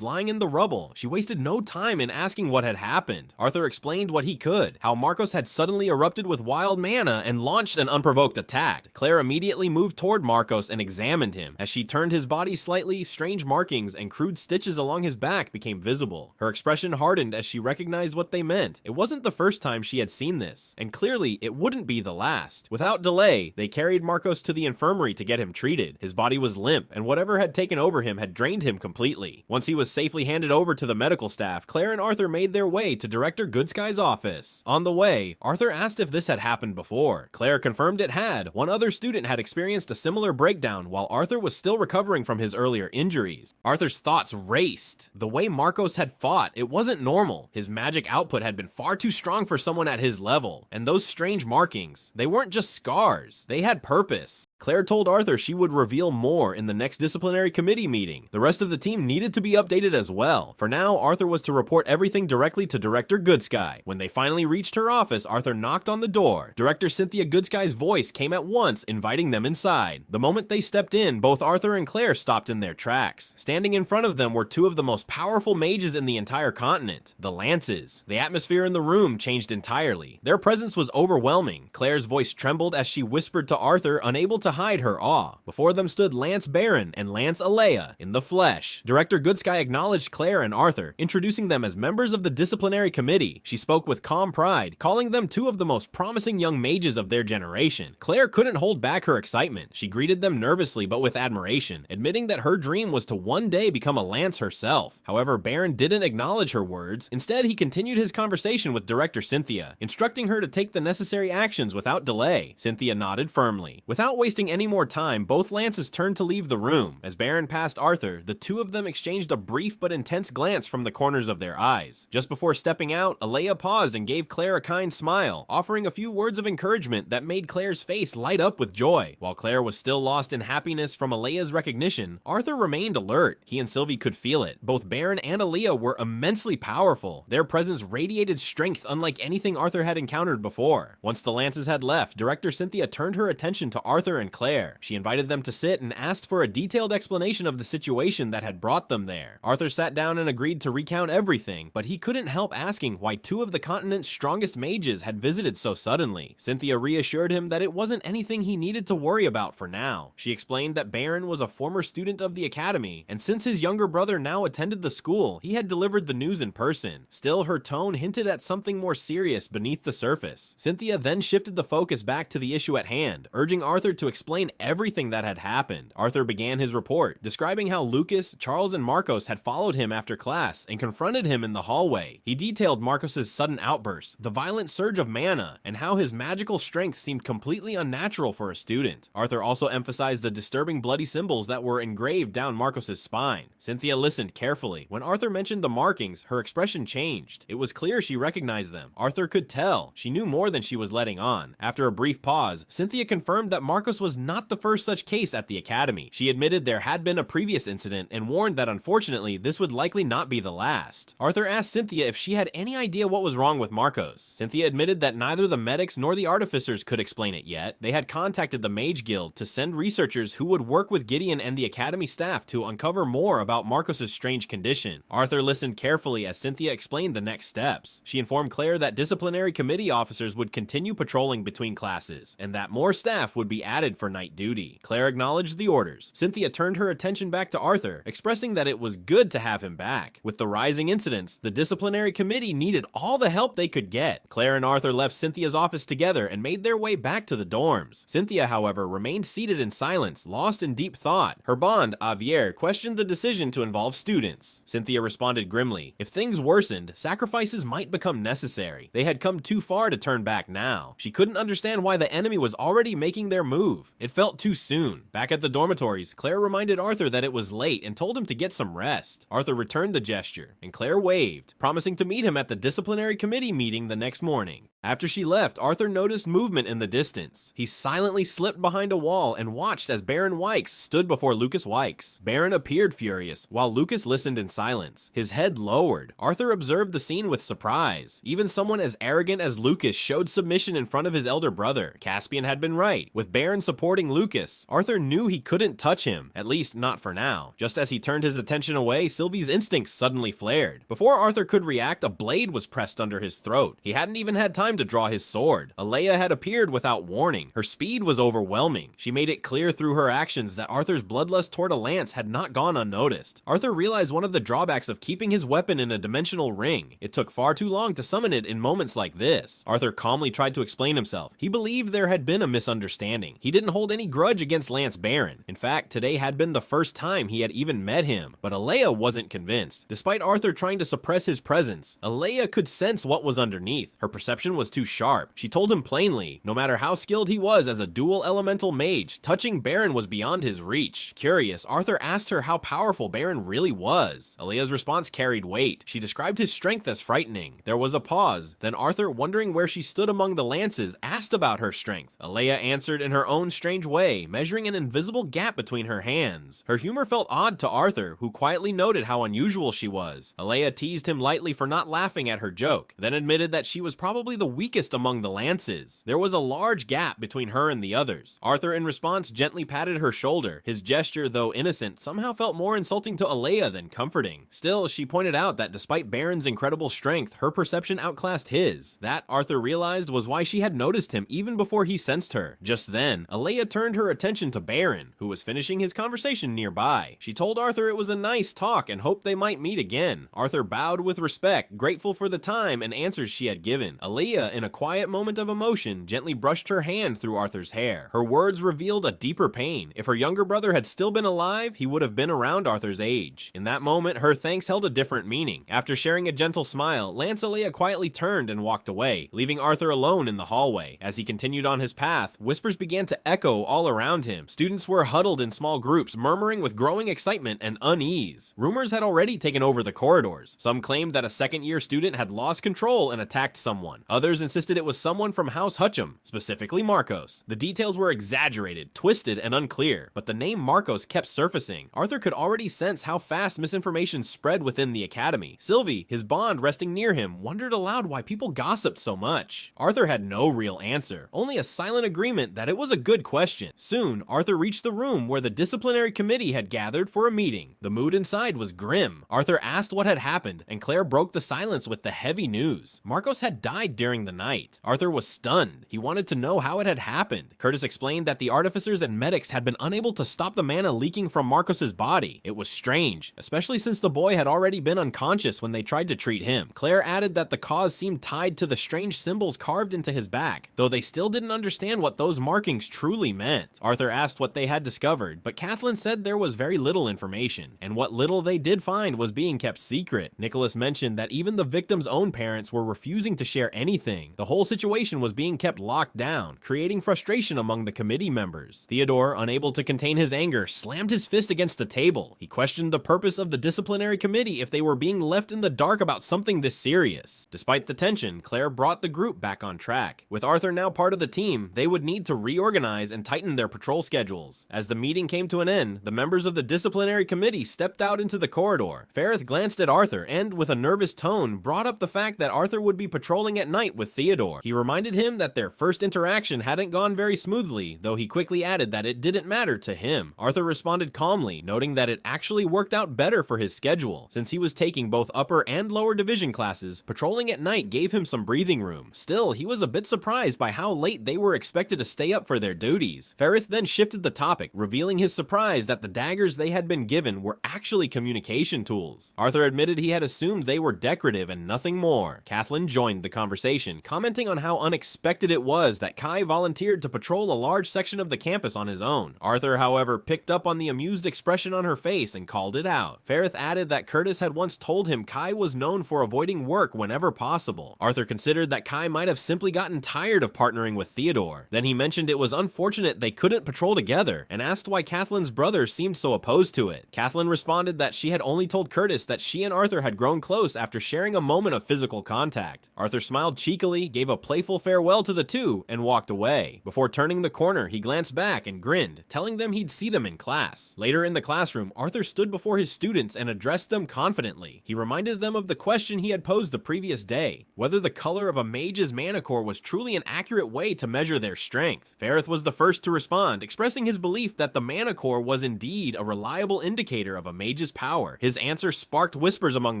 lying in the rubble, she wasted no time in asking what had happened. Arthur explained what he could, how Marcos had suddenly erupted with wild mana and launched an unprovoked attack. Claire immediately moved toward Marcos and examined him. As she turned his body slightly, strange markings and crude stitches along his back became visible. Her expression hardened as she recognized what they meant. It wasn't the first time she had seen this, and clearly it wouldn't be the last. Without delay, they carried Marcos to the infirmary to get him treated. His body was limp, and whatever had taken over him had drained him completely. Once he was safely handed over to the medical staff, Claire and Arthur made their way to Director Goodsky's office. On the way, Arthur asked if this had happened before. Claire confirmed it had. One other student had experienced a similar breakdown while Arthur was still recovering from his earlier injuries. Arthur's thoughts raced. The way Marcos had fought, it wasn't normal. His magic output had been far too strong for someone at his level. And those strange markings, they weren't just scars, they had purpose. Claire told Arthur she would reveal more in the next disciplinary committee meeting. The rest of the team needed to be updated as well. For now, Arthur was to report everything directly to Director Goodsky. When they finally reached her office, Arthur knocked on the door. Director Cynthia Goodsky's voice came at once, inviting them inside. The moment they stepped in, both Arthur and Claire stopped in their tracks. Standing in front of them were two of the most powerful mages in the entire continent, the Lances. The atmosphere in the room changed entirely. Their presence was overwhelming. Claire's voice trembled as she whispered to Arthur, unable to hide her awe. Before them stood Lance Baron and Lance Alea in the flesh. Director Goodsky acknowledged Claire and Arthur, introducing them as members of the disciplinary committee. She spoke with calm pride, calling them two of the most promising young mages of their generation. Claire couldn't hold back her excitement. She greeted them nervously but with admiration, admitting that her dream was to one day become a Lance herself. However, Baron didn't acknowledge her words. Instead, he continued his conversation with Director Cynthia, instructing her to take the necessary actions without delay. Cynthia nodded firmly. Without wasting any more time, both Lances turned to leave the room. As Baron passed Arthur, the two of them exchanged a brief but intense glance from the corners of their eyes. Just before stepping out, Alea paused and gave Claire a kind smile, offering a few words of encouragement that made Claire's face light up with joy. While Claire was still lost in happiness from Alea's recognition, Arthur remained alert. He and Sylvie could feel it. Both Baron and Alea were immensely powerful. Their presence radiated strength unlike anything Arthur had encountered before. Once the Lances had left, Director Cynthia turned her attention to Arthur and Claire. She invited them to sit and asked for a detailed explanation of the situation that had brought them there. Arthur sat down and agreed to recount everything, but he couldn't help asking why two of the continent's strongest mages had visited so suddenly. Cynthia reassured him that it wasn't anything he needed to worry about for now. She explained that Baron was a former student of the academy, and since his younger brother now attended the school, he had delivered the news in person. Still, her tone hinted at something more serious beneath the surface. Cynthia then shifted the focus back to the issue at hand, urging Arthur to explain everything that had happened. Arthur began his report, describing how Lucas, Charles, and Marcos had followed him after class and confronted him in the hallway. He detailed Marcos's sudden outburst, the violent surge of mana, and how his magical strength seemed completely unnatural for a student. Arthur also emphasized the disturbing bloody symbols that were engraved down Marcos's spine. Cynthia listened carefully. When Arthur mentioned the markings, her expression changed. It was clear she recognized them. Arthur could tell. She knew more than she was letting on. After a brief pause, Cynthia confirmed that Marcos was not the first such case at the academy. She admitted there had been a previous incident and warned that unfortunately this would likely not be the last. Arthur asked Cynthia if she had any idea what was wrong with Marcos. Cynthia admitted that neither the medics nor the artificers could explain it yet. They had contacted the Mage Guild to send researchers who would work with Gideon and the academy staff to uncover more about Marcos's strange condition. Arthur listened carefully as Cynthia explained the next steps. She informed Claire that disciplinary committee officers would continue patrolling between classes, and that more staff would be added for night duty. Claire acknowledged the orders. Cynthia turned her attention back to Arthur, expressing that it was good to have him back. With the rising incidents, the disciplinary committee needed all the help they could get. Claire and Arthur left Cynthia's office together and made their way back to the dorms. Cynthia, however, remained seated in silence, lost in deep thought. Her bond, Javier, questioned the decision to involve students. Cynthia responded grimly. If things worsened, sacrifices might become necessary. They had come too far to turn back now. She couldn't understand why the enemy was already making their move. move. It felt too soon. Back at the dormitories, Claire reminded Arthur that it was late and told him to get some rest. Arthur returned the gesture, and Claire waved, promising to meet him at the disciplinary committee meeting the next morning. After she left, Arthur noticed movement in the distance. He silently slipped behind a wall and watched as Baron Wykes stood before Lucas Wykes. Baron appeared furious, while Lucas listened in silence. His head lowered. Arthur observed the scene with surprise. Even someone as arrogant as Lucas showed submission in front of his elder brother. Caspian had been right. With Baron supporting Lucas, Arthur knew he couldn't touch him, at least not for now. Just as he turned his attention away, Sylvie's instincts suddenly flared. Before Arthur could react, a blade was pressed under his throat. He hadn't even had time to draw his sword. Alea had appeared without warning. Her speed was overwhelming. She made it clear through her actions that Arthur's bloodlust toward a lance had not gone unnoticed. Arthur realized one of the drawbacks of keeping his weapon in a dimensional ring. It took far too long to summon it in moments like this. Arthur calmly tried to explain himself. He believed there had been a misunderstanding. He didn't hold any grudge against Lance Baron. In fact, today had been the first time he had even met him. But Alea wasn't convinced. Despite Arthur trying to suppress his presence, Alea could sense what was underneath. Her perception was too sharp. She told him plainly, no matter how skilled he was as a dual elemental mage, touching Baron was beyond his reach. Curious, Arthur asked her how powerful Baron really was. Alea's response carried weight. She described his strength as frightening. There was a pause. Then Arthur, wondering where she stood among the lances, asked about her strength. Alea answered in her own strange way, measuring an invisible gap between her hands. Her humor felt odd to Arthur, who quietly noted how unusual she was. Alea teased him lightly for not laughing at her joke, then admitted that she was probably the weakest among the lances. There was a large gap between her and the others. Arthur, in response, gently patted her shoulder. His gesture, though innocent, somehow felt more insulting to Alea than comforting. Still, she pointed out that despite Baron's incredible strength, her perception outclassed his. That, Arthur realized, was why she had noticed him even before he sensed her. Just then, Alea turned her attention to Baron, who was finishing his conversation nearby. She told Arthur it was a nice talk and hoped they might meet again. Arthur bowed with respect, grateful for the time and answers she had given. Alea, in a quiet moment of emotion, gently brushed her hand through Arthur's hair. Her words revealed a deeper pain. If her younger brother had still been alive, he would have been around Arthur's age. In that moment, her thanks held a different meaning. After sharing a gentle smile, Lance Alea quietly turned and walked away, leaving Arthur alone in the hallway. As he continued on his path, whispers began to echo all around him. Students were huddled in small groups, murmuring with growing excitement and unease. Rumors had already taken over the corridors. Some claimed that a second-year student had lost control and attacked someone. Others insisted it was someone from House Hutcham, specifically Marcos. The details were exaggerated, twisted, and unclear, but the name Marcos kept surfacing. Arthur could already sense how fast misinformation spread within the academy. Sylvie, his bond resting near him, wondered aloud why people gossiped so much. Arthur had no real answer, only a silent agreement that it was a good question. Soon, Arthur reached the room where the disciplinary committee had gathered for a meeting. The mood inside was grim. Arthur asked what had happened, and Claire broke the silence with the heavy news. Marcos had died during the night. Arthur was stunned. He wanted to know how it had happened. Curtis explained that the artificers and medics had been unable to stop the mana leaking from Marcos's body. It was strange, especially since the boy had already been unconscious when they tried to treat him. Claire added that the cause seemed tied to the strange symbols carved into his back, though they still didn't understand what those markings truly meant. Arthur asked what they had discovered, but Kathleen said there was very little information, and what little they did find was being kept secret. Nicholas mentioned that even the victim's own parents were refusing to share anything. The whole situation was being kept locked down, creating frustration among the committee members. Theodore, unable to contain his anger, slammed his fist against the table. He questioned the purpose of the disciplinary committee if they were being left in the dark about something this serious. Despite the tension, Claire brought the group back on track. With Arthur now part of the team, they would need to reorganize and tighten their patrol schedules. As the meeting came to an end, the members of the disciplinary committee stepped out into the corridor. Ferrith glanced at Arthur and, with a nervous tone, brought up the fact that Arthur would be patrolling at night with Theodore. He reminded him that their first interaction hadn't gone very smoothly, though he quickly added that it didn't matter to him. Arthur responded calmly, noting that it actually worked out better for his schedule. Since he was taking both upper and lower division classes, patrolling at night gave him some breathing room. Still, he was a bit surprised by how late they were expected to stay up for their duties. Ferrith then shifted the topic, revealing his surprise that the daggers they had been given were actually communication tools. Arthur admitted he had assumed they were decorative and nothing more. Kathleen joined the conversation, commenting on how unexpected it was that Kai volunteered to patrol a large section of the campus on his own. Arthur, however, picked up on the amused expression on her face and called it out. Ferrith added that Curtis had once told him Kai was known for avoiding work whenever possible. Arthur considered that Kai might have simply gotten tired of partnering with Theodore. Then he mentioned it was unfortunate unfortunate they couldn't patrol together, and asked why Kathleen's brother seemed so opposed to it. Kathleen responded that she had only told Curtis that she and Arthur had grown close after sharing a moment of physical contact. Arthur smiled cheekily, gave a playful farewell to the two, and walked away. Before turning the corner, he glanced back and grinned, telling them he'd see them in class. Later in the classroom, Arthur stood before his students and addressed them confidently. He reminded them of the question he had posed the previous day, whether the color of a mage's manticore was truly an accurate way to measure their strength. Ferrith was the first to respond, expressing his belief that the manticore was indeed a reliable indicator of a mage's power. His answer sparked whispers among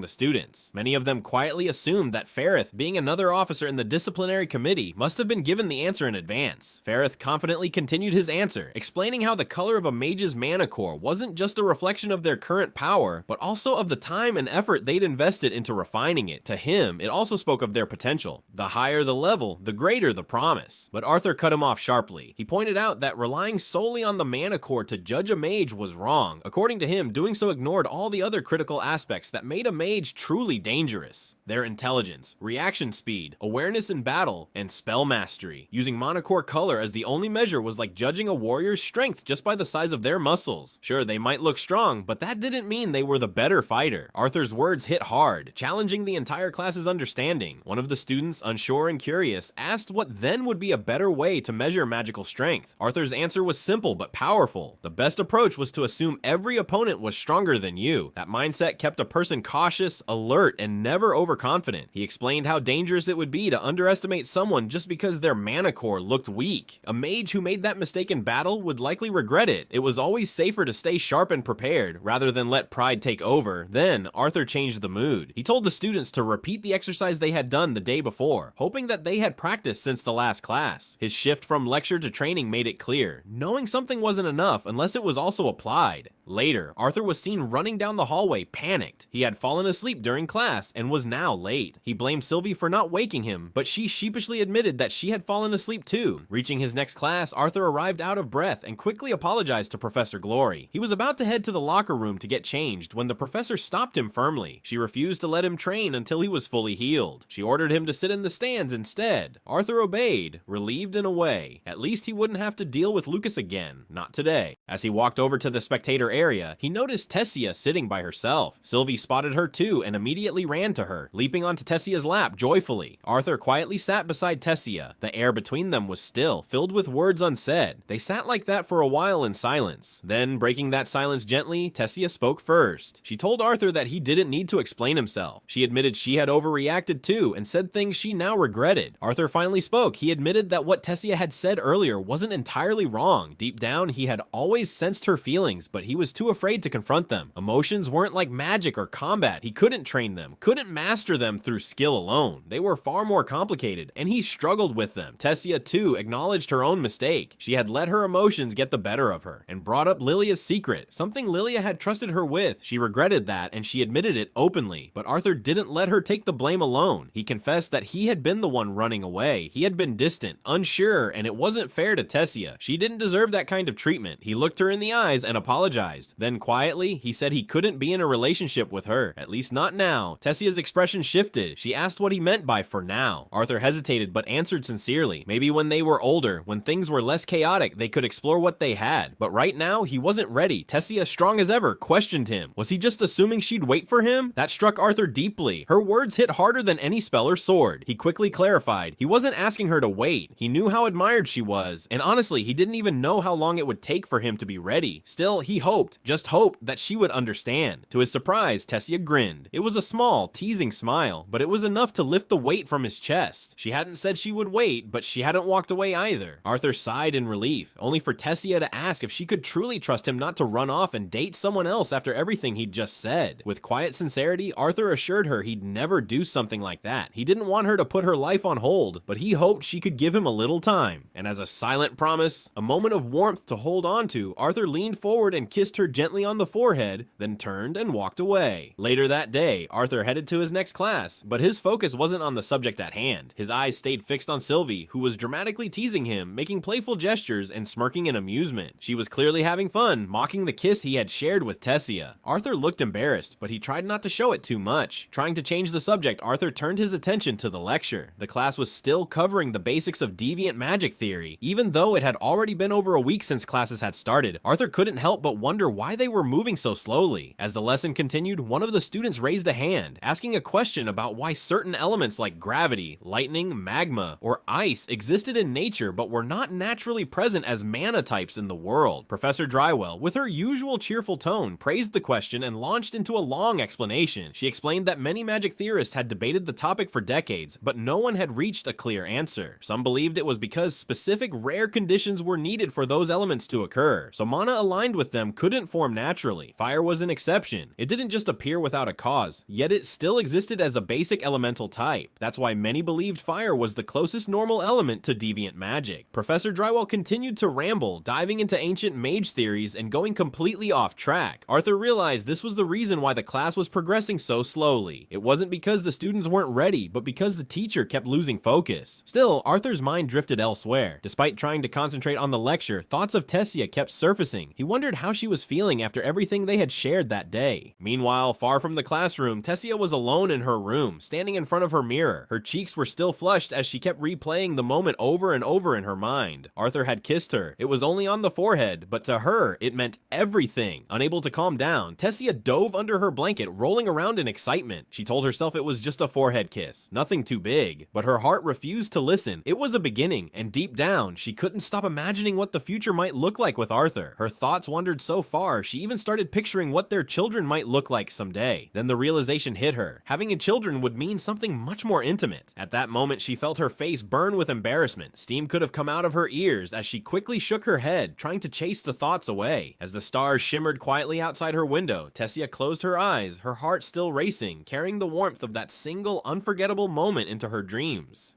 the students. Many of them quietly assumed that Ferrith, being another officer in the disciplinary committee, must have been given the answer in advance. Ferrith confidently continued his answer, explaining how the color of a mage's manticore wasn't just a reflection of their current power, but also of the time and effort they'd invested into refining it. To him, it also spoke of their potential. The higher the level, the greater the promise. But Arthur cut him off sharply. He pointed out that relying solely on the manticore to judge a mage was wrong. According to him, doing so ignored all the other critical aspects that made a mage truly dangerous. Their intelligence, reaction speed, awareness in battle, and spell mastery. Using manticore color as the only measure was like judging a warrior's strength just by the size of their muscles. Sure, they might look strong, but that didn't mean they were the better fighter. Arthur's words hit hard, challenging the entire class's understanding. One of the students, unsure and curious, asked what then would be a better way to measure magical strength. Arthur's answer was simple but powerful. The best approach was to assume every opponent was stronger than you. That mindset kept a person cautious, alert, and never overconfident. He explained how dangerous it would be to underestimate someone just because their manticore looked weak. A mage who made that mistake in battle would likely regret it. It was always safer to stay sharp and prepared, rather than let pride take over. Then, Arthur changed the mood. He told the students to repeat the exercise they had done the day before, hoping that they had practiced since the last class. His shift from lecture to training made it clear. Knowing something wasn't enough unless it was also applied. Later, Arthur was seen running down the hallway, panicked. He had fallen asleep during class and was now late. He blamed Sylvie for not waking him, but she sheepishly admitted that she had fallen asleep too. Reaching his next class, Arthur arrived out of breath and quickly apologized to Professor Glory. He was about to head to the locker room to get changed when the professor stopped him firmly. She refused to let him train until he was fully healed. She ordered him to sit in the stands instead. Arthur obeyed, relieved in a way. At least he wouldn't have to deal with Lucas again. Not today. As he walked over to the spectator area, he noticed Tessia sitting by herself. Sylvie spotted her too and immediately ran to her, leaping onto Tessia's lap joyfully. Arthur quietly sat beside Tessia. The air between them was still, filled with words unsaid. They sat like that for a while in silence. Then, breaking that silence gently, Tessia spoke first. She told Arthur that he didn't need to explain himself. She admitted she had overreacted too and said things she now regretted. Arthur finally spoke. He admitted that what Tessia had said earlier wasn't entirely wrong. Deep down, he had always sensed her feelings, but he was too afraid to confront them. Emotions weren't like magic or combat. He couldn't train them, couldn't master them through skill alone. They were far more complicated, and he struggled with them. Tessia, too, acknowledged her own mistake. She had let her emotions get the better of her, and brought up Lilia's secret, something Lilia had trusted her with. She regretted that, and she admitted it openly. But Arthur didn't let her take the blame alone. He confessed that he had been the one running away. He had been distant, unsure, and it wasn't fair to Tessia. She didn't deserve that kind of treatment. He looked her in the eyes and apologized. Then quietly, he said he couldn't be in a relationship with her, at least not now. Tessia's expression shifted. She asked what he meant by "for now." Arthur hesitated but answered sincerely. Maybe when they were older, when things were less chaotic, they could explore what they had. But right now, he wasn't ready. Tessia, strong as ever, questioned him. Was he just assuming she'd wait for him? That struck Arthur deeply. Her words hit harder than any spell or sword. He quickly clarified. He wasn't asking her to wait. He knew how admired she was, and honestly, he didn't even know how long it would take for him to be ready. Still, he hoped, just hoped, that she would understand. To his surprise, Tessia grinned. It was a small, teasing smile, but it was enough to lift the weight from his chest. She hadn't said she would wait, but she hadn't walked away either. Arthur sighed in relief, only for Tessia to ask if she could truly trust him not to run off and date someone else after everything he'd just said. With quiet sincerity, Arthur assured her he'd never do something like that. He didn't want her to put her life on hold, but he hoped she could give him a little time. And as a silent promise, a moment of warmth to hold on to, Arthur leaned forward and kissed her gently on the forehead, then turned and walked away. Later that day, Arthur headed to his next class, but his focus wasn't on the subject at hand. His eyes stayed fixed on Sylvie, who was dramatically teasing him, making playful gestures and smirking in amusement. She was clearly having fun, mocking the kiss he had shared with Tessia. Arthur looked embarrassed, but he tried not to show it too much. Trying to change the subject, Arthur turned his attention to the lecture. The class was still covering the basics of deviant magic theory. Even Even though it had already been over a week since classes had started, Arthur couldn't help but wonder why they were moving so slowly. As the lesson continued, one of the students raised a hand, asking a question about why certain elements like gravity, lightning, magma, or ice existed in nature but were not naturally present as mana types in the world. Professor Drywell, with her usual cheerful tone, praised the question and launched into a long explanation. She explained that many magic theorists had debated the topic for decades, but no one had reached a clear answer. Some believed it was because specific rare conditions were needed for those elements to occur, so mana aligned with them couldn't form naturally. Fire was an exception. It didn't just appear without a cause, yet it still existed as a basic elemental type. That's why many believed fire was the closest normal element to deviant magic. Professor Drywell continued to ramble, diving into ancient mage theories and going completely off track. Arthur realized this was the reason why the class was progressing so slowly. It wasn't because the students weren't ready, but because the teacher kept losing focus. Still, Arthur's mind drifted elsewhere. Despite trying to concentrate on the lecture, thoughts of Tessia kept surfacing. He wondered how she was feeling after everything they had shared that day. Meanwhile, far from the classroom, Tessia was alone in her room, standing in front of her mirror. Her cheeks were still flushed as she kept replaying the moment over and over in her mind. Arthur had kissed her. It was only on the forehead, but to her, it meant everything. Unable to calm down, Tessia dove under her blanket, rolling around in excitement. She told herself it was just a forehead kiss, nothing too big. But her heart refused to listen. It was a beginning, and deep down, she couldn't stop imagining what the future might look like with Arthur. Her thoughts wandered so far, she even started picturing what their children might look like someday. Then the realization hit her. Having a children would mean something much more intimate. At that moment, she felt her face burn with embarrassment. Steam could have come out of her ears as she quickly shook her head, trying to chase the thoughts away. As the stars shimmered quietly outside her window, Tessia closed her eyes, her heart still racing, carrying the warmth of that single unforgettable moment into her dreams.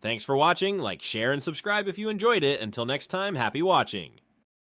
Thanks for watching. Like, share, and subscribe if you enjoyed it. Until next time, happy watching.